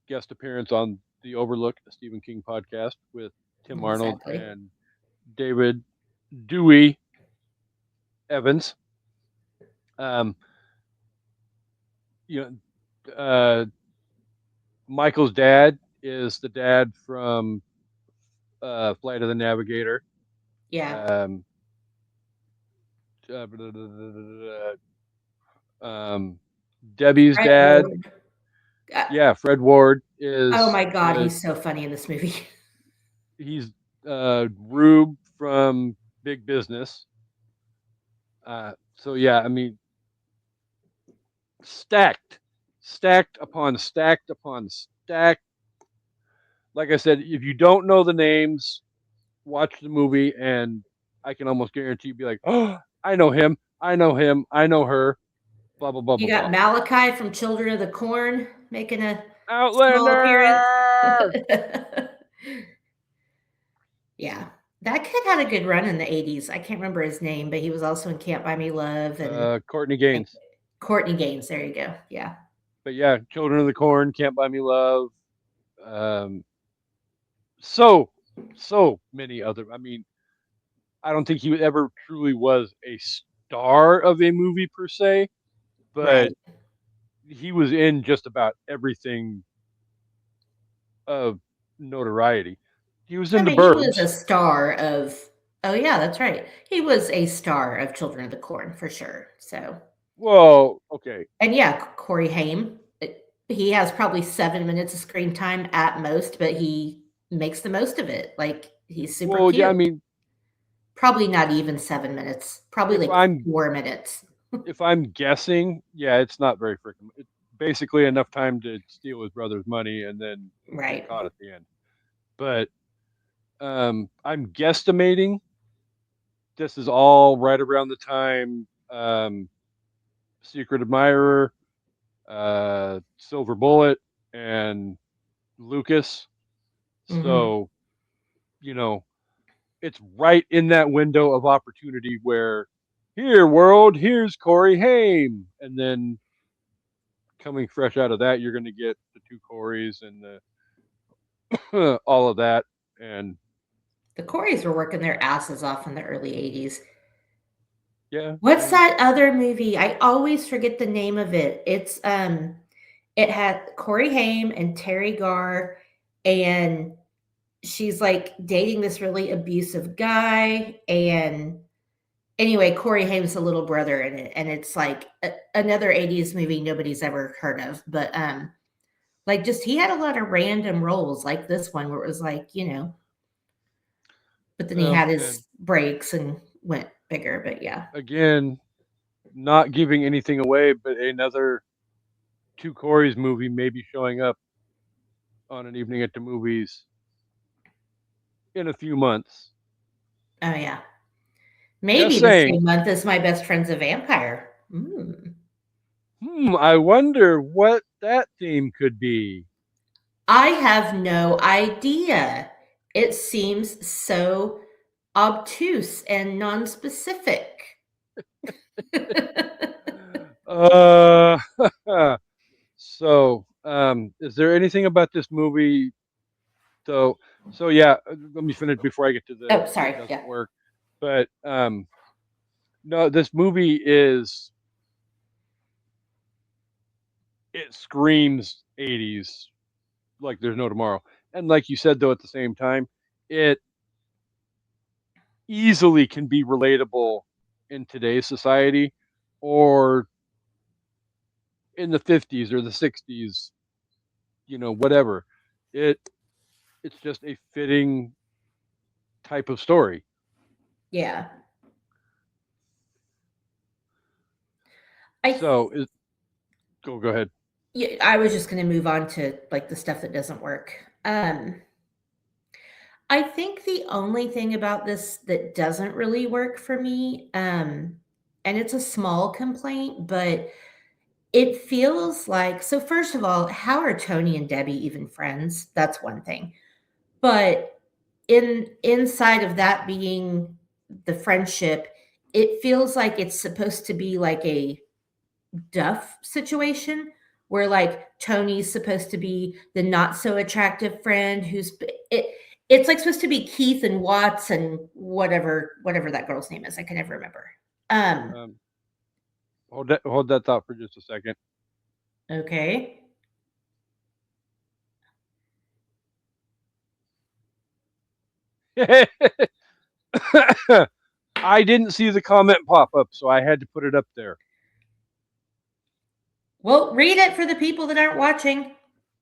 guest appearance on The Overlook, a Stephen King podcast with Tim Arnold and David Dewey Evans. You know, Michael's dad is the dad from Flight of the Navigator.
Yeah.
Debbie's
Fred
dad.
Ward.
Yeah, Fred Ward is.
Oh my God, he's so funny in this movie.
He's Rube from Big Business. So yeah, I mean, stacked upon stacked upon stacked. Like I said, if you don't know the names, watch the movie, and I can almost guarantee you'd be like, oh, I know him, I know him, I know her, blah blah blah
You
blah
got
blah.
Malachi from Children of the Corn making a small appearance.
Outlander.
Yeah. That kid had a good run in the 80s. I can't remember his name, but he was also in Can't Buy Me Love and
Courtney Gaines.
Courtney Gaines. There you go. Yeah.
But yeah, Children of the Corn, Can't Buy Me Love. Um, so many other. I mean, I don't think he ever truly was a star of a movie per se, but
Right.
he was in just about everything of notoriety. He was
I
in The
mean, he was a
Burbs.
star of, oh, yeah, that's right. He was a star of Children of the Corn for sure. So,
Well, okay.
and yeah, Corey Haim, he has probably 7 minutes of screen time at most, but he makes the most of it. Like, he's super
Well, yeah. I
cute.
mean,
Probably not even 7 minutes, probably
if
like
I'm
4 minutes.
guessing, yeah, it's not very freaking. It's basically enough time to steal his brother's money and then get
Right.
caught at the end. But I'm guesstimating this is all right around the time Secret Admirer, Silver Bullet, and Lucas.
Mhm.
So, you know, it's right in that window of opportunity where, here, world, here's Corey Haim. And then coming fresh out of that, you're going to get the two Corys and all of that. And
The Coreys were working their asses off in the early 80s.
yeah, I
What's
mean,
that other movie? I always forget the name of it. It had Corey Haim and Terry Garr, and she's like dating this really abusive guy. And anyway, Corey Haim's the little brother in it, and it's like another 80s movie nobody's ever heard of. But like just he had a lot of random roles like this one where it was like, but then he
well,
had
and
his breaks and went bigger. But yeah.
again, not giving anything away, but another two Corys movie may be showing up on an evening at the movies in a few months.
Oh yeah.
Just
Maybe the
saying.
same month as My Best Friend's a Vampire. Mm.
I wonder what that theme could be.
I have no idea. It seems so obtuse and nonspecific.
Uh, is there anything about this movie? So yeah, let me finish before I get to the
Oh,
it
sorry.
doesn't
Yeah.
work. But no, this movie it screams 80s like there's no tomorrow. And like you said though, at the same time, it easily can be relatable in today's society or in the 50s or the 60s, whatever. It it's just a fitting type of story.
Yeah. I
So, go ahead.
yeah, I was just going to move on to like the stuff that doesn't work. I think the only thing about this that doesn't really work for me, and it's a small complaint, but it feels like so first of all, how are Tony and Debbie even friends? That's one thing. But inside of that being the friendship, it feels like it's supposed to be like a Duff situation where like Tony's supposed to be the not so attractive friend it's like supposed to be Keith and Watts and whatever that girl's name is. I can never remember. Um
Um, hold that thought for just a second.
okay.
I didn't see the comment pop up, so I had to put it up there.
Well, read it for the people that aren't watching.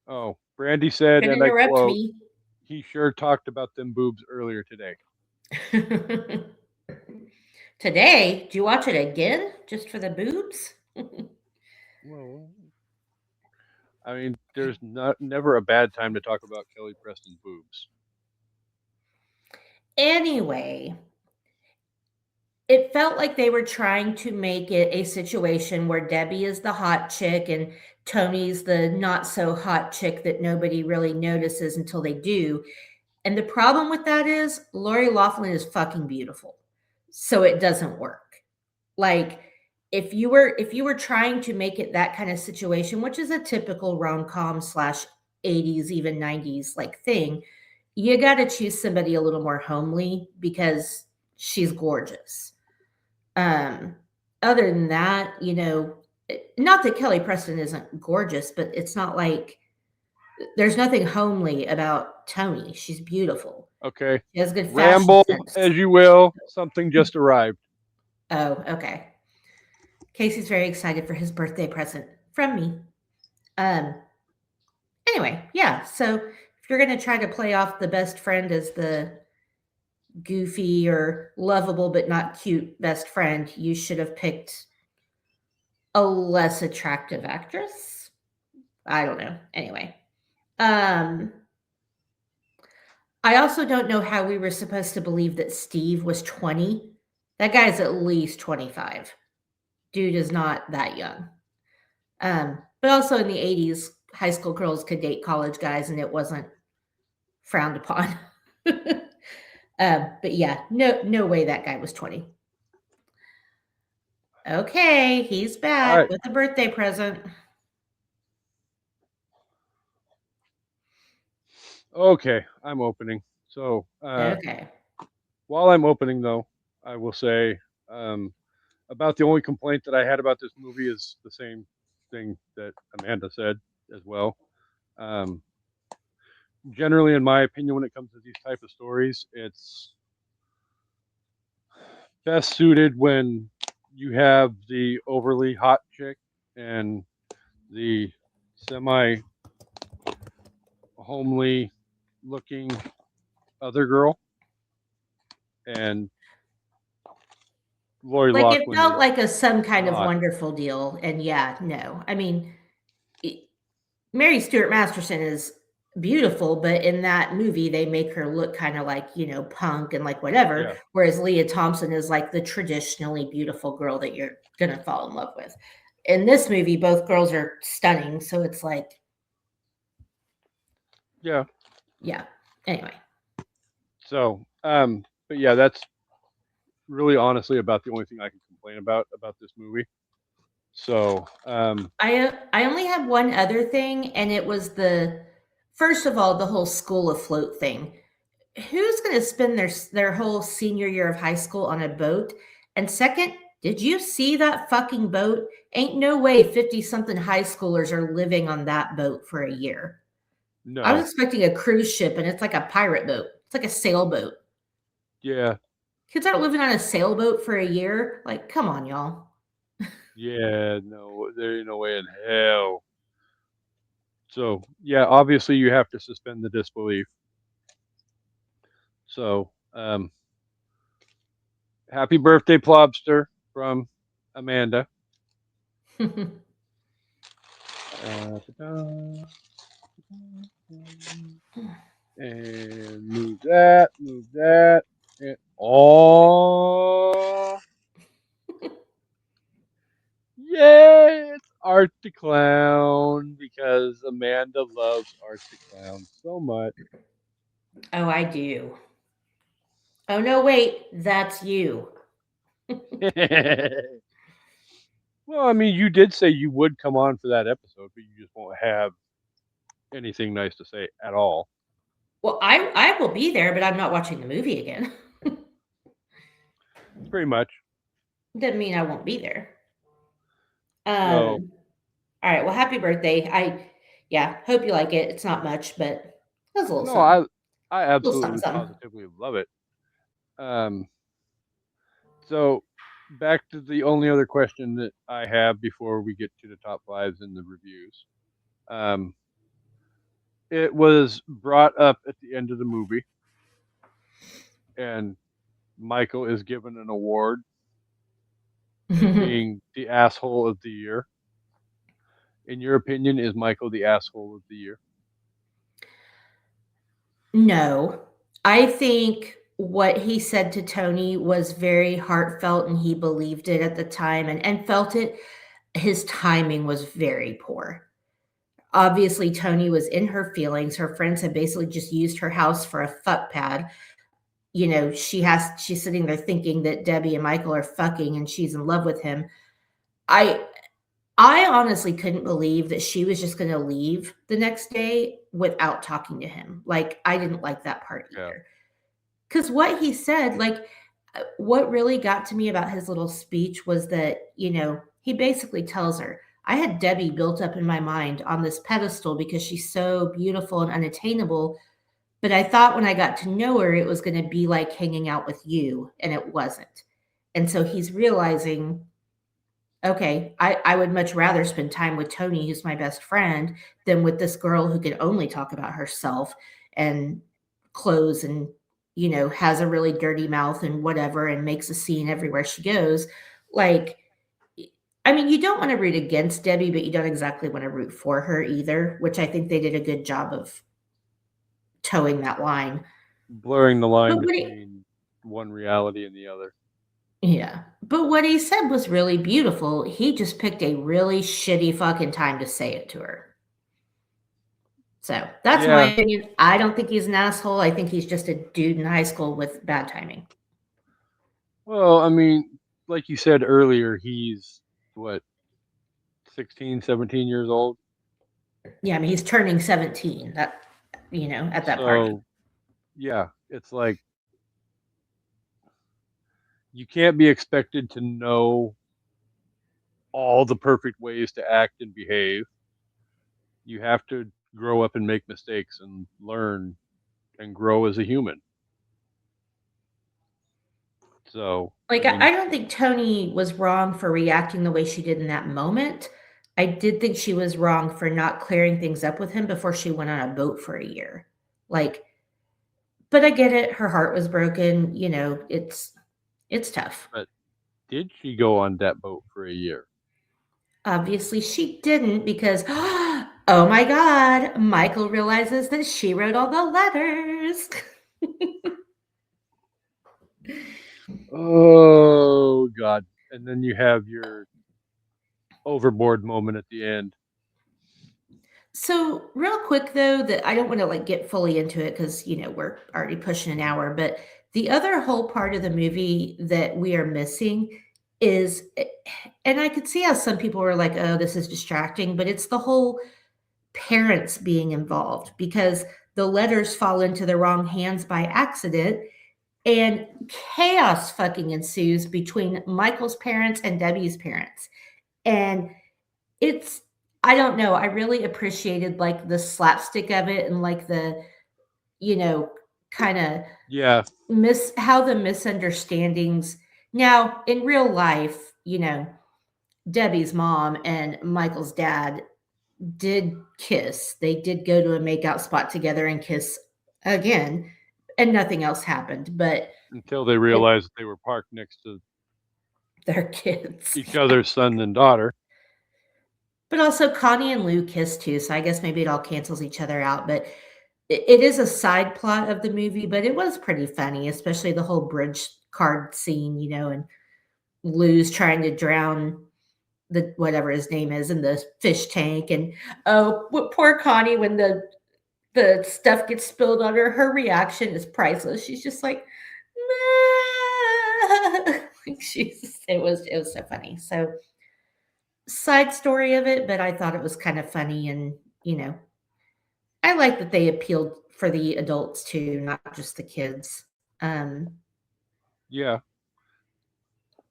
Oh, Brandy said,
Don't
and I
interrupt
quote,
me.
"He sure talked about them boobs earlier today."
Today, do you watch it again just for the boobs?
Well, I mean, there's never a bad time to talk about Kelly Preston's boobs.
Anyway, it felt like they were trying to make it a situation where Debbie is the hot chick and Tony's the not so hot chick that nobody really notices until they do. And the problem with that is Lori Loughlin is fucking beautiful. So it doesn't work. Like if you were trying to make it that kind of situation, which is a typical rom-com slash 80s, even 90s like thing, you got to choose somebody a little more homely because she's gorgeous. Um, Other than that, not that Kelly Preston isn't gorgeous, but it's not like there's nothing homely about Tony. She's beautiful.
Okay.
She has good fashion
Ramble
sense.
as you will. Something just arrived.
Oh, okay. Casey's very excited for his birthday present from me. Um, anyway, yeah. So if you're gonna try to play off the best friend as the goofy or lovable but not cute best friend, you should have picked a less attractive actress. I don't know. Anyway, um, I also don't know how we were supposed to believe that Steve was 20. That guy's at least 25. Dude is not that young. But also in the 80s, high school girls could date college guys and it wasn't frowned upon. But yeah, no way that guy was 20. Okay, he's
All
back
right.
with a birthday present.
Okay, I'm opening. So
Okay.
while I'm opening, though, I will say um, about the only complaint that I had about this movie is the same thing that Amanda said as well. Um, Generally, in my opinion, when it comes to these type of stories, it's best suited when you have the overly hot chick and the semi homely looking other girl, and Lori
Like it
Loughlin
felt
is
like some kind of
not.
wonderful deal. And yeah, no. I mean, Mary Stuart Masterson is beautiful, but in that movie, they make her look kind of like, punk and like whatever.
Yeah,
Whereas Leah Thompson is like the traditionally beautiful girl that you're going to fall in love with. In this movie, both girls are stunning. So it's like,
yeah.
yeah. Anyway.
So, but yeah, that's really honestly about the only thing I can complain about this movie. So,
I only have one other thing, and it was first of all, the whole school afloat thing. Who's going to spend their whole senior year of high school on a boat? And second, did you see that fucking boat? Ain't no way 50 something high schoolers are living on that boat for a year. I was
no,
expecting a cruise ship and it's like a pirate boat. It's like a sailboat.
yeah,
Kids aren't living on a sailboat for a year. Like, come on, y'all.
yeah, no, there ain't no way in hell. So, yeah, obviously you have to suspend the disbelief. So, happy birthday, Plobster, from Amanda. And move that, and oh, yay! It's Art the Clown because Amanda loves Art the Clown so much.
Oh, I do. Oh, no, wait. That's you.
Well, I mean, you did say you would come on for that episode, but you just won't have anything nice to say at all.
Well, I will be there, but I'm not watching the movie again.
Pretty much.
Doesn't mean I won't be there.
So,
All right. Well, happy birthday. Yeah, hope you like it. It's not much, but it was a little
no,
something.
I
A little something,
absolutely
something.
positively love it. Um, so back to the only other question that I have before we get to the top fives and the reviews. Um, it was brought up at the end of the movie, and Michael is given an award as being the asshole of the year. In your opinion, is Michael the asshole of the year?
No, I think what he said to Tony was very heartfelt, and he believed it at the time and felt it. His timing was very poor. Obviously, Tony was in her feelings. Her friends had basically just used her house for a fuck pad. You know, she's sitting there thinking that Debbie and Michael are fucking and she's in love with him. I I honestly couldn't believe that she was just gonna leave the next day without talking to him. Like, I didn't like that part
Yeah.
either. Because what he said, like, what really got to me about his little speech was that, he basically tells her, I had Debbie built up in my mind on this pedestal because she's so beautiful and unattainable. But I thought when I got to know her, it was going to be like hanging out with you, and it wasn't. And so he's realizing, okay, I would much rather spend time with Tony, who's my best friend, than with this girl who can only talk about herself and clothes and, has a really dirty mouth and whatever and makes a scene everywhere she goes. Like, I mean, you don't want to root against Debbie, but you don't exactly want to root for her either, which I think they did a good job of towing that line.
Blurring the line
But what he,
between one reality and the other.
yeah, but what he said was really beautiful. He just picked a really shitty fucking time to say it to her. So that's my
Yeah.
opinion. I don't think he's an asshole. I think he's just a dude in high school with bad timing.
Well, I mean, like you said earlier, he's what, 16, 17 years old.
Yeah, I mean, he's turning 17 at that party.
So, yeah, it's like you can't be expected to know all the perfect ways to act and behave. You have to grow up and make mistakes and learn and grow as a human. So, I
Like, I
mean,
don't think Tony was wrong for reacting the way she did in that moment. I did think she was wrong for not clearing things up with him before she went on a boat for a year. Like, but I get it. Her heart was broken. It's tough.
but did she go on that boat for a year?
Obviously, she didn't because, oh my God, Michael realizes that she wrote all the letters.
Oh, God. And then you have your overboard moment at the end.
So, real quick though, that I don't want to like get fully into it because we're already pushing an hour, but the other whole part of the movie that we are missing is, and I could see how some people were like, oh, this is distracting, but it's the whole parents being involved because the letters fall into the wrong hands by accident and chaos fucking ensues between Michael's parents and Debbie's parents. And it's I don't know, I really appreciated, like, the slapstick of it and, like, the, you know, kinda
Yeah.
how the misunderstandings now, in real life, Debbie's mom and Michael's dad did kiss. They did go to a makeout spot together and kiss again, and nothing else happened, but
Until they
it
realized that they were parked next to
they're kids.
each other's son and daughter.
But also Connie and Lou kiss too, so I guess maybe it all cancels each other out, but it is a side plot of the movie, but it was pretty funny, especially the whole bridge card scene, and Lou's trying to drown the whatever his name is in the fish tank, and poor Connie when the stuff gets spilled on her. Her reaction is priceless. She's just like, "Nah." Like it was so funny. So side story of it, but I thought it was kind of funny, and I like that they appealed for the adults too, not just the kids. Um,
Yeah.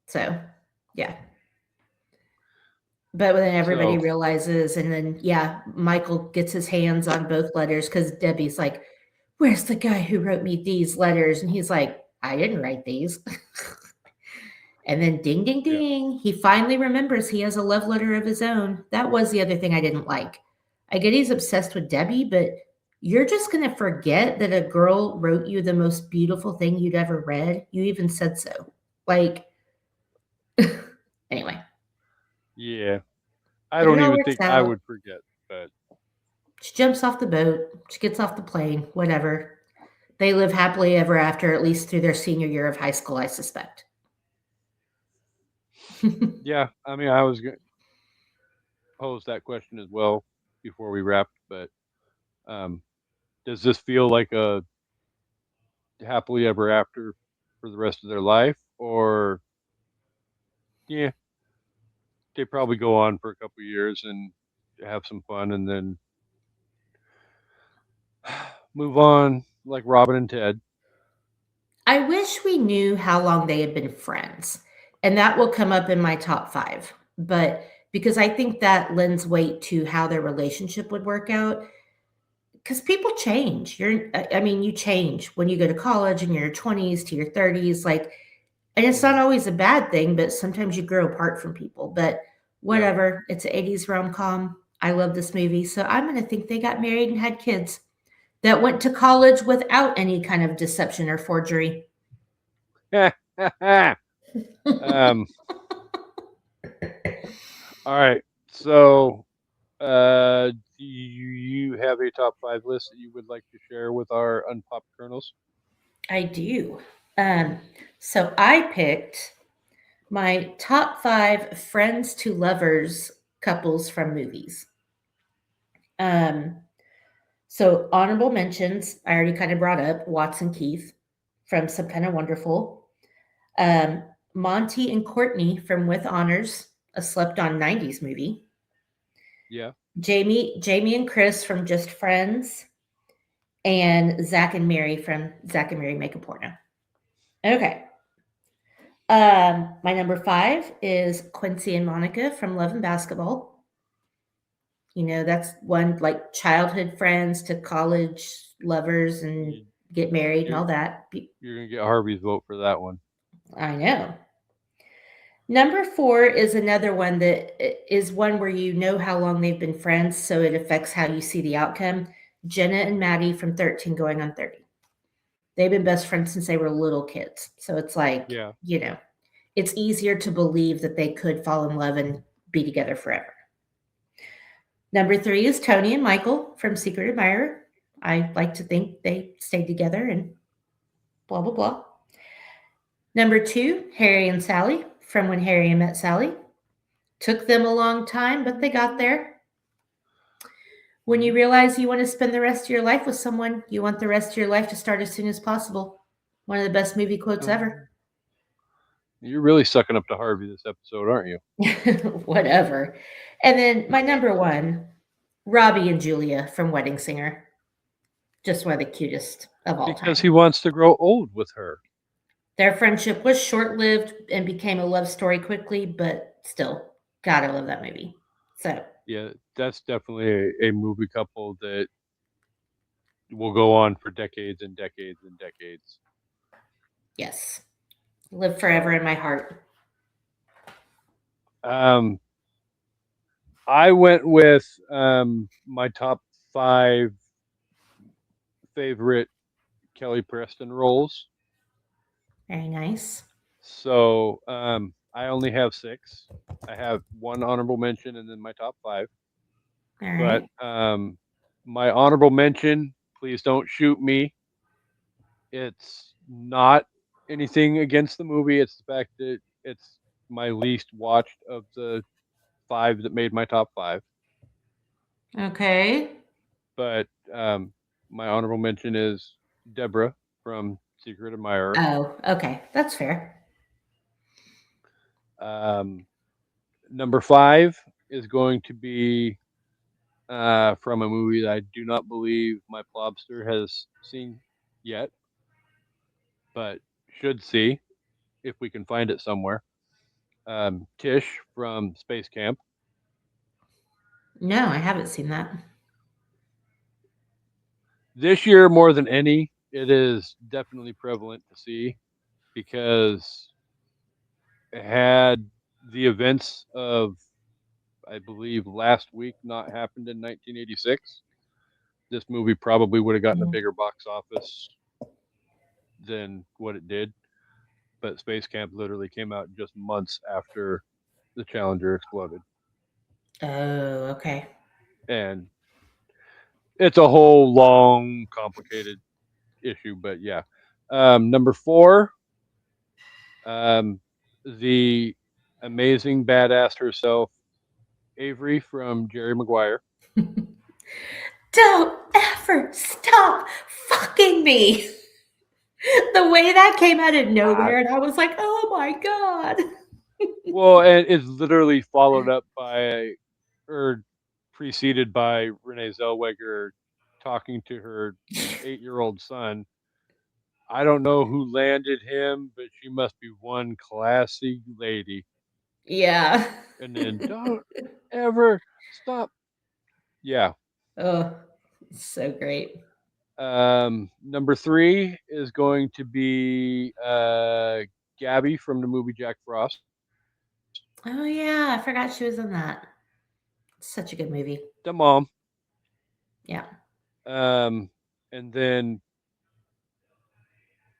so yeah. But then everybody
So,
realizes, and then yeah, Michael gets his hands on both letters because Debbie's like, "Where's the guy who wrote me these letters?" And he's like, "I didn't write these." And then ding, ding,
yeah.
ding, he finally remembers he has a love letter of his own. That was the other thing I didn't like. I get he's obsessed with Debbie, but you're just going to forget that a girl wrote you the most beautiful thing you'd ever read. You even said so. Like, anyway,
Yeah. I
but it
don't
all
even
works
think I
out.
would forget, but
She jumps off the boat. She gets off the plane, whatever. They live happily ever after, at least through their senior year of high school, I suspect.
Yeah, I mean, I was going to pose that question as well before we wrapped, but um, does this feel like a happily ever after for the rest of their life, or yeah, they probably go on for a couple of years and have some fun, and then move on like Robin and Ted?
I wish we knew how long they had been friends, and that will come up in my top 5. But because I think that lends weight to how their relationship would work out. Because people change. I mean, you change when you go to college in your 20s to your 30s. Like, and it's not
Mhm.
always a bad thing, but sometimes you grow apart from people. But
Yeah.
whatever, it's an 80s rom com. I love this movie. So I'm going to think they got married and had kids that went to college without any kind of deception or forgery.
um, all right. So, do you have a top 5 list that you would like to share with our unpopped kernels?
I do. Um, so I picked my top 5 friends to lovers couples from movies. Um, so honorable mentions, I already kind of brought up Watson Keith from Some Kind of Wonderful. Um, Monty and Courtney from With Honors, a slept on 90s movie.
Yeah.
Jamie and Chris from Just Friends, and Zach and Mary from Zach and Mary Make a Porno. Okay. My number 5 is Quincy and Monica from Love and Basketball. You know, that's one like childhood friends to college lovers and
You,
get married and
you're
all that.
you're gonna get Harvey's vote for that one.
I know. Number 4 is another one that is one where you know how long they've been friends, so it affects how you see the outcome. Jenna and Maddie from 13 going on 30. They've been best friends since they were little kids. So it's like,
Yeah.
you know, it's easier to believe that they could fall in love and be together forever. Number 3 is Tony and Michael from Secret Admirer. I like to think they stayed together and blah, blah, blah. Number 2, Harry and Sally from When Harry Met Sally. Took them a long time, but they got there. When you realize you want to spend the rest of your life with someone, you want the rest of your life to start as soon as possible. One of the best movie quotes ever.
You're really sucking up to Harvey this episode, aren't you?
Whatever. And then my number 1, Robbie and Julia from Wedding Singer. Just one of the cutest of all
Because
time.
he wants to grow old with her.
Their friendship was short lived and became a love story quickly, but still, gotta love that movie. So,
Yeah, that's definitely a movie couple that will go on for decades and decades and decades.
yes, live forever in my heart.
Um, I went with my top 5 favorite Kelly Preston roles.
Very nice.
So I only have 6. I have one honorable mention and then my top 5.
All
But
right.
my honorable mention, please don't shoot me. It's not anything against the movie. It's the fact that it's my least watched of the 5 that made my top 5.
Okay.
But my honorable mention is Deborah from Secret Admirer.
Oh, okay. That's fair.
Um, number 5 is going to be from a movie that I do not believe my Plobster has seen yet, but should see if we can find it somewhere. Tish from Space Camp.
No, I haven't seen that.
This year, more than any, it is definitely prevalent to see because had the events of, I believe, last week not happened in 1986, this movie probably would have gotten a
Mhm.
bigger box office than what it did. But Space Camp literally came out just months after the Challenger exploded.
Oh, okay.
And it's a whole long, complicated issue, but yeah. Number four, um, the amazing badass herself, Avery from Jerry Maguire.
Don't ever stop fucking me. The way that came out of
I,
nowhere, and I was like, oh my God.
well, and it's literally followed up by, or preceded by Renee Zellweger talking to her 8-year-old son. I don't know who landed him, but she must be one classy lady.
Yeah.
And then don't ever stop. Yeah.
Oh, so great.
Number three is going to be Gabby from the movie Jack Frost,
Oh, yeah. I forgot she was in that. Such a good movie.
the mom.
Yeah.
And then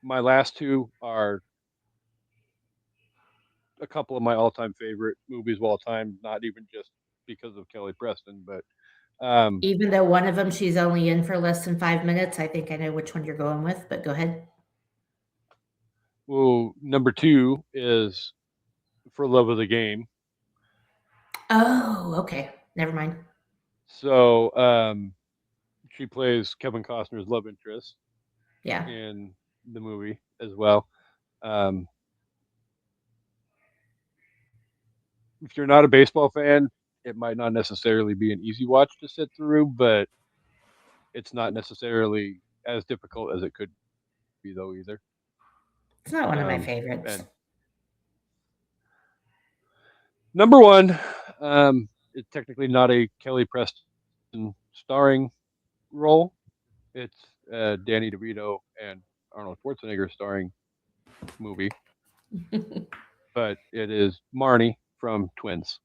my last two are a couple of my all-time favorite movies of all time. Not even just because of Kelly Preston, but um,
Even though one of them she's only in for less than 5 minutes, I think I know which one you're going with, but go ahead.
well, number two is For Love of the Game.
Oh, okay. Never mind.
So she plays Kevin Costner's love interest
Yeah.
in the movie as well. Um, if you're not a baseball fan, it might not necessarily be an easy watch to sit through, but it's not necessarily as difficult as it could be, though, either.
It's not one of my
And
favorites.
number one, it's technically not a Kelly Preston starring role. It's Danny DeVito and Arnold Schwarzenegger starring movie, but it is Marnie from Twins.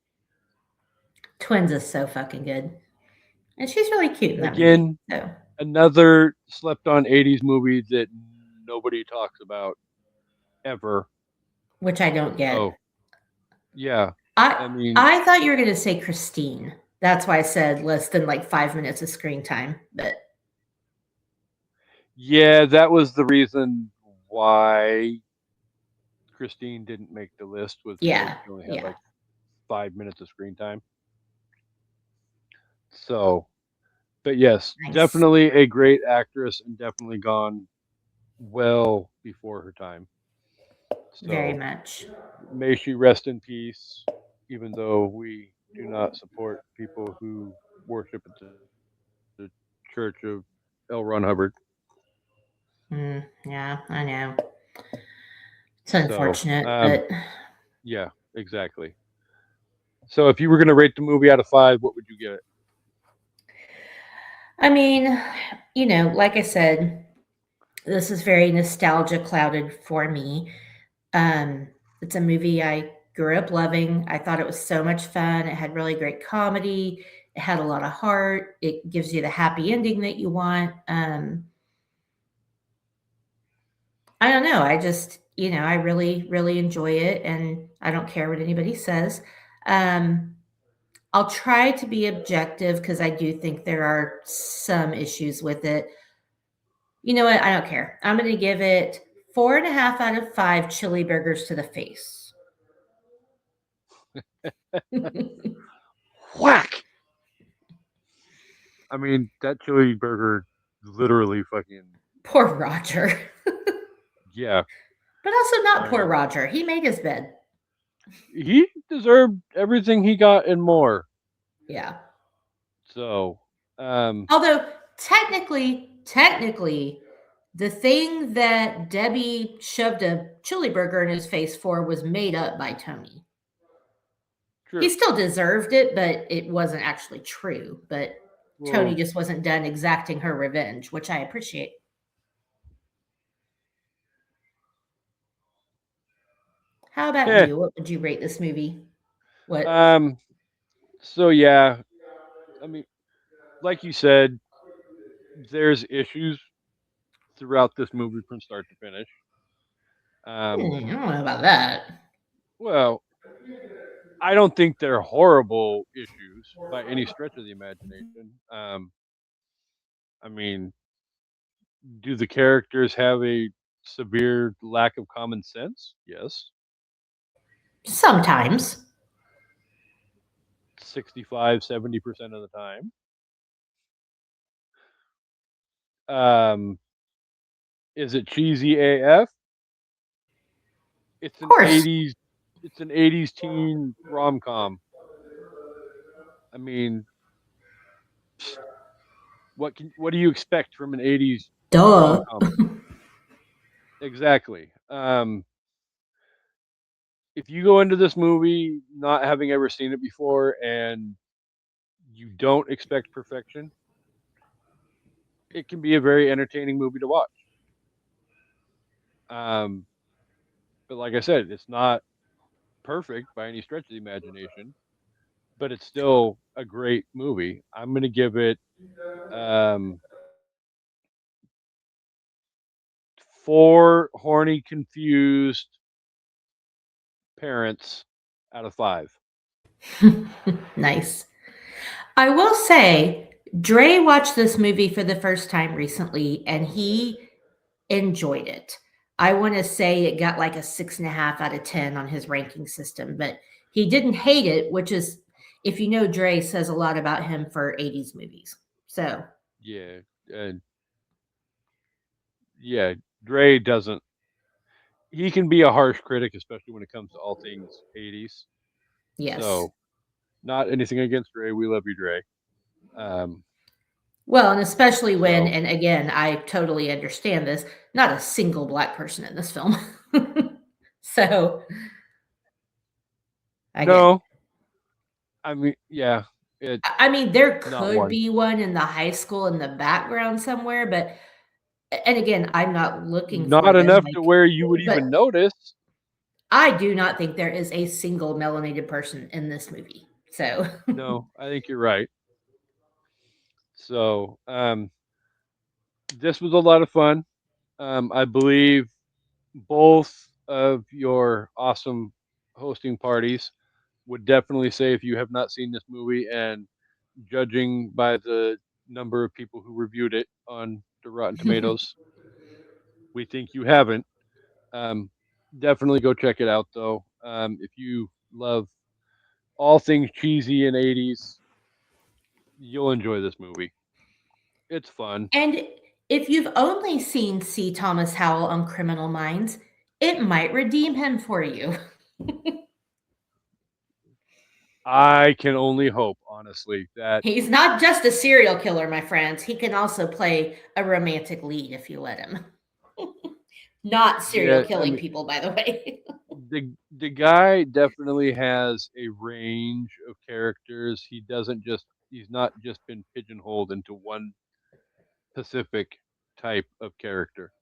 Twins is so fucking good. And she's really cute in that movie.
Again,
So,
another slept on 80s movie that nobody talks about ever.
which I don't get.
So, yeah.
I
I mean,
I thought you were gonna say Christine. That's why I said less than like 5 minutes of screen time. But
yeah, that was the reason why Christine didn't make the list was because
yeah,
she only had
yeah,
like 5 minutes of screen time. So, but yes,
nice.
definitely a great actress and definitely gone well before her time.
Very
So,
much.
may she rest in peace, even though we do not support people who worship at the Church of L. Ron Hubbard.
Yeah, I know. It's
So,
unfortunate, but
yeah, exactly. So, if you were going to rate the movie out of five, what would you give it?
I mean, like I said, this is very nostalgia clouded for me. Um, it's a movie I grew up loving. I thought it was so much fun. It had really great comedy. It had a lot of heart. It gives you the happy ending that you want. I don't know. I just, I really, really enjoy it, and I don't care what anybody says. Um, I'll try to be objective because I do think there are some issues with it. You know what? I don't care. I'm going to give it 4.5 out of 5 chili burgers to the face.
Whack! I mean, that chili burger literally fucking,
Poor Roger.
yeah.
But also not poor
Um,
Roger. He made his bed.
he deserved everything he got and more.
Yeah.
So, um,
Although technically, the thing that Debbie shoved a chili burger in his face for was made up by Tony. He
true.
still deserved it, but it wasn't actually true. But Tony
Well,
just wasn't done exacting her revenge, which I appreciate. How about
eh.
you? What would you rate this movie? What?
Um, so yeah, I mean, like you said, there's issues throughout this movie from start to finish. Um,
I don't know about that.
well, I don't think they're horrible issues by any stretch of the imagination. I mean, Do the characters have a severe lack of common sense? Yes.
Sometimes.
65, 70% of the time. Um, is it cheesy AF? It's
Of
an
course.
80s it's an 80s teen rom-com. I mean, what do you expect from an 80s
Duh.
rom-com? Exactly. If you go into this movie not having ever seen it before and you don't expect perfection, it can be a very entertaining movie to watch. Um, but like I said, it's not perfect by any stretch of the imagination, but it's still a great movie. I'm going to give it um, 4 horny, confused parents out of 5.
Nice. I will say, Dre watched this movie for the first time recently and he enjoyed it. I want to say it got like a 6.5 out of 10 on his ranking system, but he didn't hate it, which is, if you know Dre, says a lot about him for 80s movies. So,
Yeah, and yeah, Dre doesn't. He can be a harsh critic, especially when it comes to all things 80s.
yes.
So, not anything against Dre. We love you, Dre. Um,
Well, and especially when,
so
and again, I totally understand this, not a single black person in this film. So, I get it.
no, I mean, yeah, it
I mean, there
not
could
one.
be one in the high school in the background somewhere, but and again, I'm not looking for
Not
them,
enough to
like,
where you would
but
even notice.
I do not think there is a single melanated person in this movie. So,
No, I think you're right. So, this was a lot of fun. I believe both of your awesome hosting parties would definitely say if you have not seen this movie, and judging by the number of people who reviewed it on the Rotten Tomatoes, we think you haven't. Um, Definitely go check it out, though. If you love all things cheesy in 80s, you'll enjoy this movie. It's fun.
and if you've only seen C. Thomas Howell on Criminal Minds, it might redeem him for you.
I can only hope, honestly, that
He's not just a serial killer, my friends. He can also play a romantic lead if you let him. Not serial
yeah, I
killing
mean,
people, by the way.
the guy definitely has a range of characters. He's not just been pigeonholed into one specific type of character.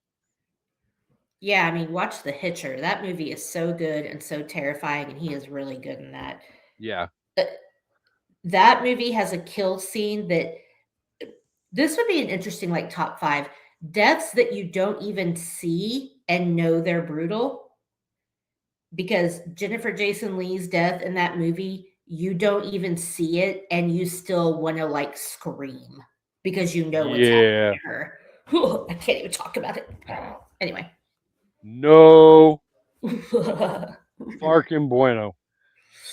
Yeah, I mean, watch The Hitcher. That movie is so good and so terrifying, and he is really good in that.
Yeah,
Uh, That movie has a kill scene that this would be an interesting like top 5 deaths that you don't even see and know they're brutal, because Jennifer Jason Leigh's death in that movie, you don't even see it and you still want to like scream because you know what's happening
yeah.
to her. I can't even talk about it. Anyway.
No, farkin bueno.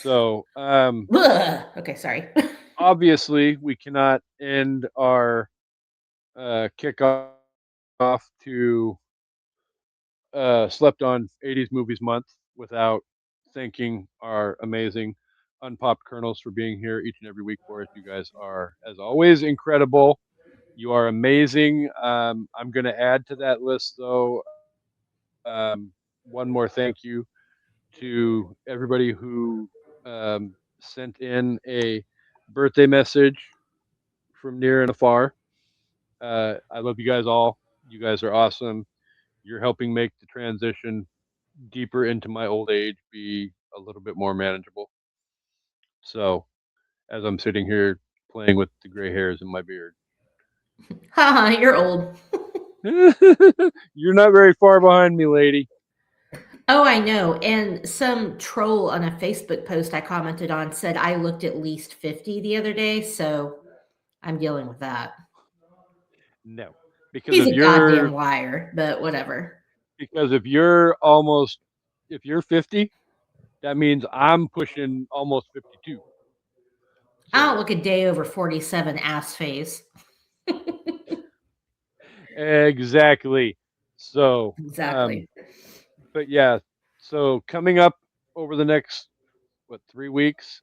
So,
Okay, sorry.
obviously, we cannot end our kickoff to Slept on 80s Movies Month without thanking our amazing unpopped kernels for being here each and every week for us. You guys are, as always, incredible. You are amazing. I'm going to add to that list, though, one more thank you to everybody who sent in a birthday message from near and afar. I love you guys all. You guys are awesome. You're helping make the transition deeper into my old age be a little bit more manageable. So, as I'm sitting here playing with the gray hairs in my beard,
Haha, you're old.
you're not very far behind me, lady.
Oh, I know. And some troll on a Facebook post I commented on said I looked at least 50 the other day. So I'm dealing with that.
No. because
He's a goddamn liar, but whatever.
if you're 50, that means I'm pushing almost 52.
I don't
So
look a day over 47, ass face.
exactly. So
Exactly.
but yeah, so coming up over the next 3 weeks,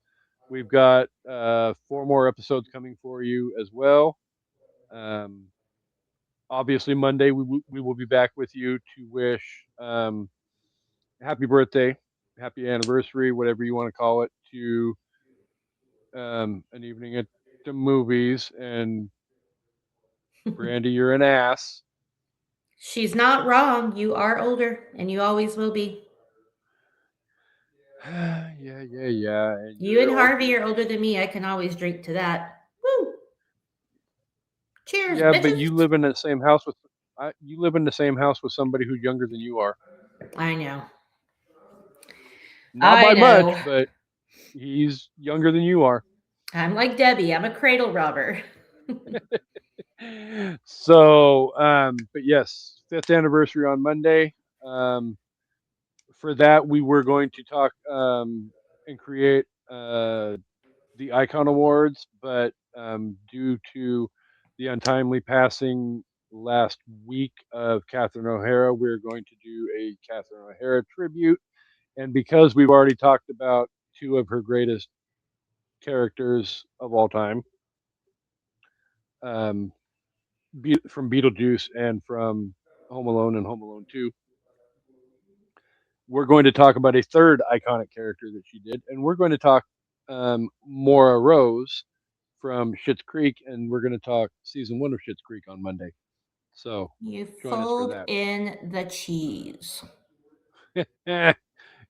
we've got 4 more episodes coming for you as well. Um, obviously, Monday we will be back with you to wish happy birthday, happy anniversary, whatever you want to call it, to an evening at the movies. And Brandy, you're an ass.
She's not wrong. You are older, and you always will be.
Yeah. And
You and
you're
Harvey
older.
are older than me. I can always drink to that. Woo! Cheers,
Yeah, but
bitches.
you live in the same house with somebody who's younger than you are.
I know.
Not
I
by much,
know.
but he's younger than you are.
I'm like Debbie. I'm a cradle robber.
So, but yes, 5th anniversary on Monday. Um, for that, we were going to talk and create the Icon Awards, but due to the untimely passing last week of Catherine O'Hara, we're going to do a Catherine O'Hara tribute. And because we've already talked about two of her greatest characters of all time, um, from Beetlejuice and from Home Alone and Home Alone 2, we're going to talk about a third iconic character that she did, and we're going to talk Maura Rose from Schitt's Creek, and we're going to talk season 1 of Schitt's Creek on Monday. So
You
join us for
fold
that.
in the cheese.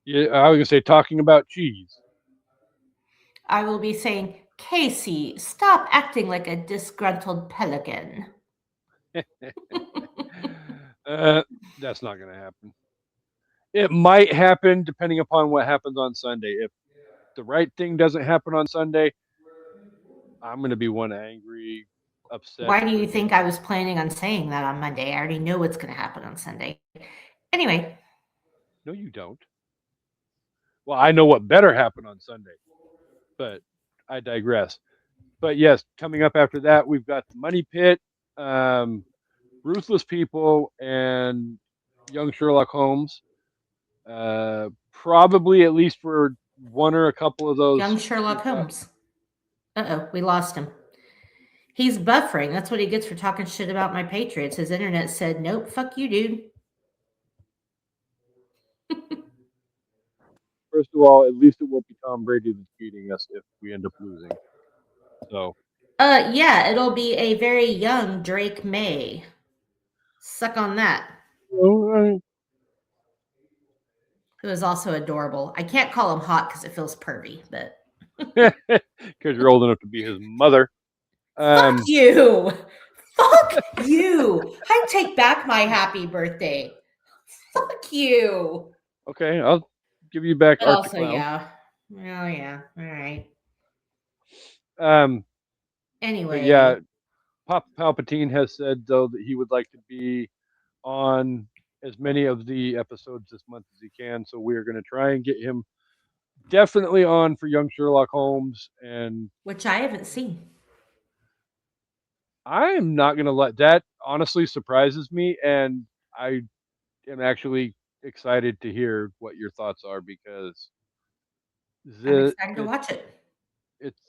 Yeah, I was going to say talking about cheese.
I will be saying, Kasey, stop acting like a disgruntled pelican.
That's not going to happen. It might happen depending upon what happens on Sunday. If the right thing doesn't happen on Sunday, I'm going to be one angry, upset
Why do you think I
person.
was planning on saying that on Monday? I already know what's going to happen on Sunday. Anyway,
No, you don't. Well, I know what better happened on Sunday, but I digress. But yes, coming up after that, we've got the Money Pit, um, Ruthless People, and Young Sherlock Holmes. Probably at least for one or a couple of
young
those,
Sherlock
we've got.
Holmes. Uh-oh, we lost him. He's buffering. That's what he gets for talking shit about my Patriots. His internet said, nope, fuck you, dude.
First of all, at least it won't be Tom Brady that's beating us if we end up losing. So,
Yeah, it'll be a very young Drake May. Suck on that.
all
Who is also adorable. I can't call him hot because it feels pervy, but
right, because you're old enough to be his mother.
fuck you. Fuck you. I take back my happy birthday. Fuck you.
Okay, I'll give you back
But
Arctic
also,
Clown.
yeah. Oh, yeah. All right.
Um, but
Anyway,
yeah, Pop Palpatine has said though that he would like to be on as many of the episodes this month as he can. So we're going to try and get him definitely on for Young Sherlock Holmes. And
which I haven't seen.
I am not going to let that honestly surprises me. And I am actually excited to hear what your thoughts are because
I'm
the
excited to
it
watch it.
it's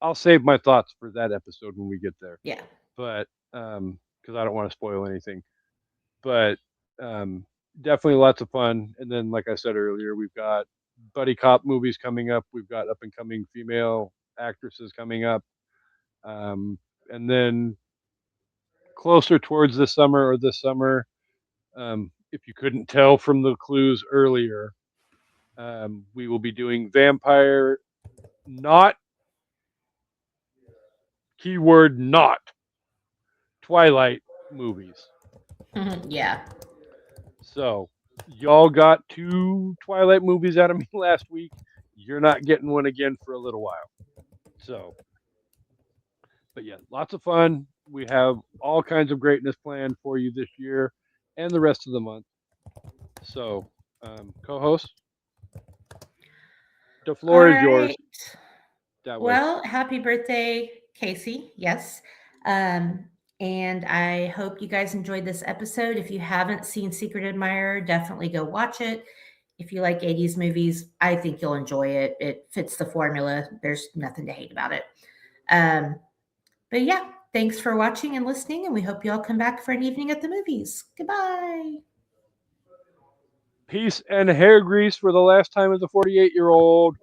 I'll save my thoughts for that episode when we get there.
Yeah.
But because I don't want to spoil anything. But um, definitely lots of fun. And then, like I said earlier, we've got buddy cop movies coming up. We've got up and coming female actresses coming up. And then closer towards the summer or this summer, if you couldn't tell from the clues earlier, we will be doing vampire, not keyword, not Twilight movies.
Yeah.
So y'all got 2 Twilight movies out of me last week. You're not getting one again for a little while. So, but yeah, lots of fun. We have all kinds of greatness planned for you this year and the rest of the month. So, co-host, the
All
floor is yours.
right.
That way.
Well, happy birthday, Kasey. Yes. And I hope you guys enjoyed this episode. If you haven't seen Secret Admirer, definitely go watch it. If you like 80s movies, I think you'll enjoy it. It fits the formula. There's nothing to hate about it. But yeah, thanks for watching and listening, and we hope you all come back for an evening at the movies. Goodbye.
Peace and hair grease for the last time as a 48-year-old.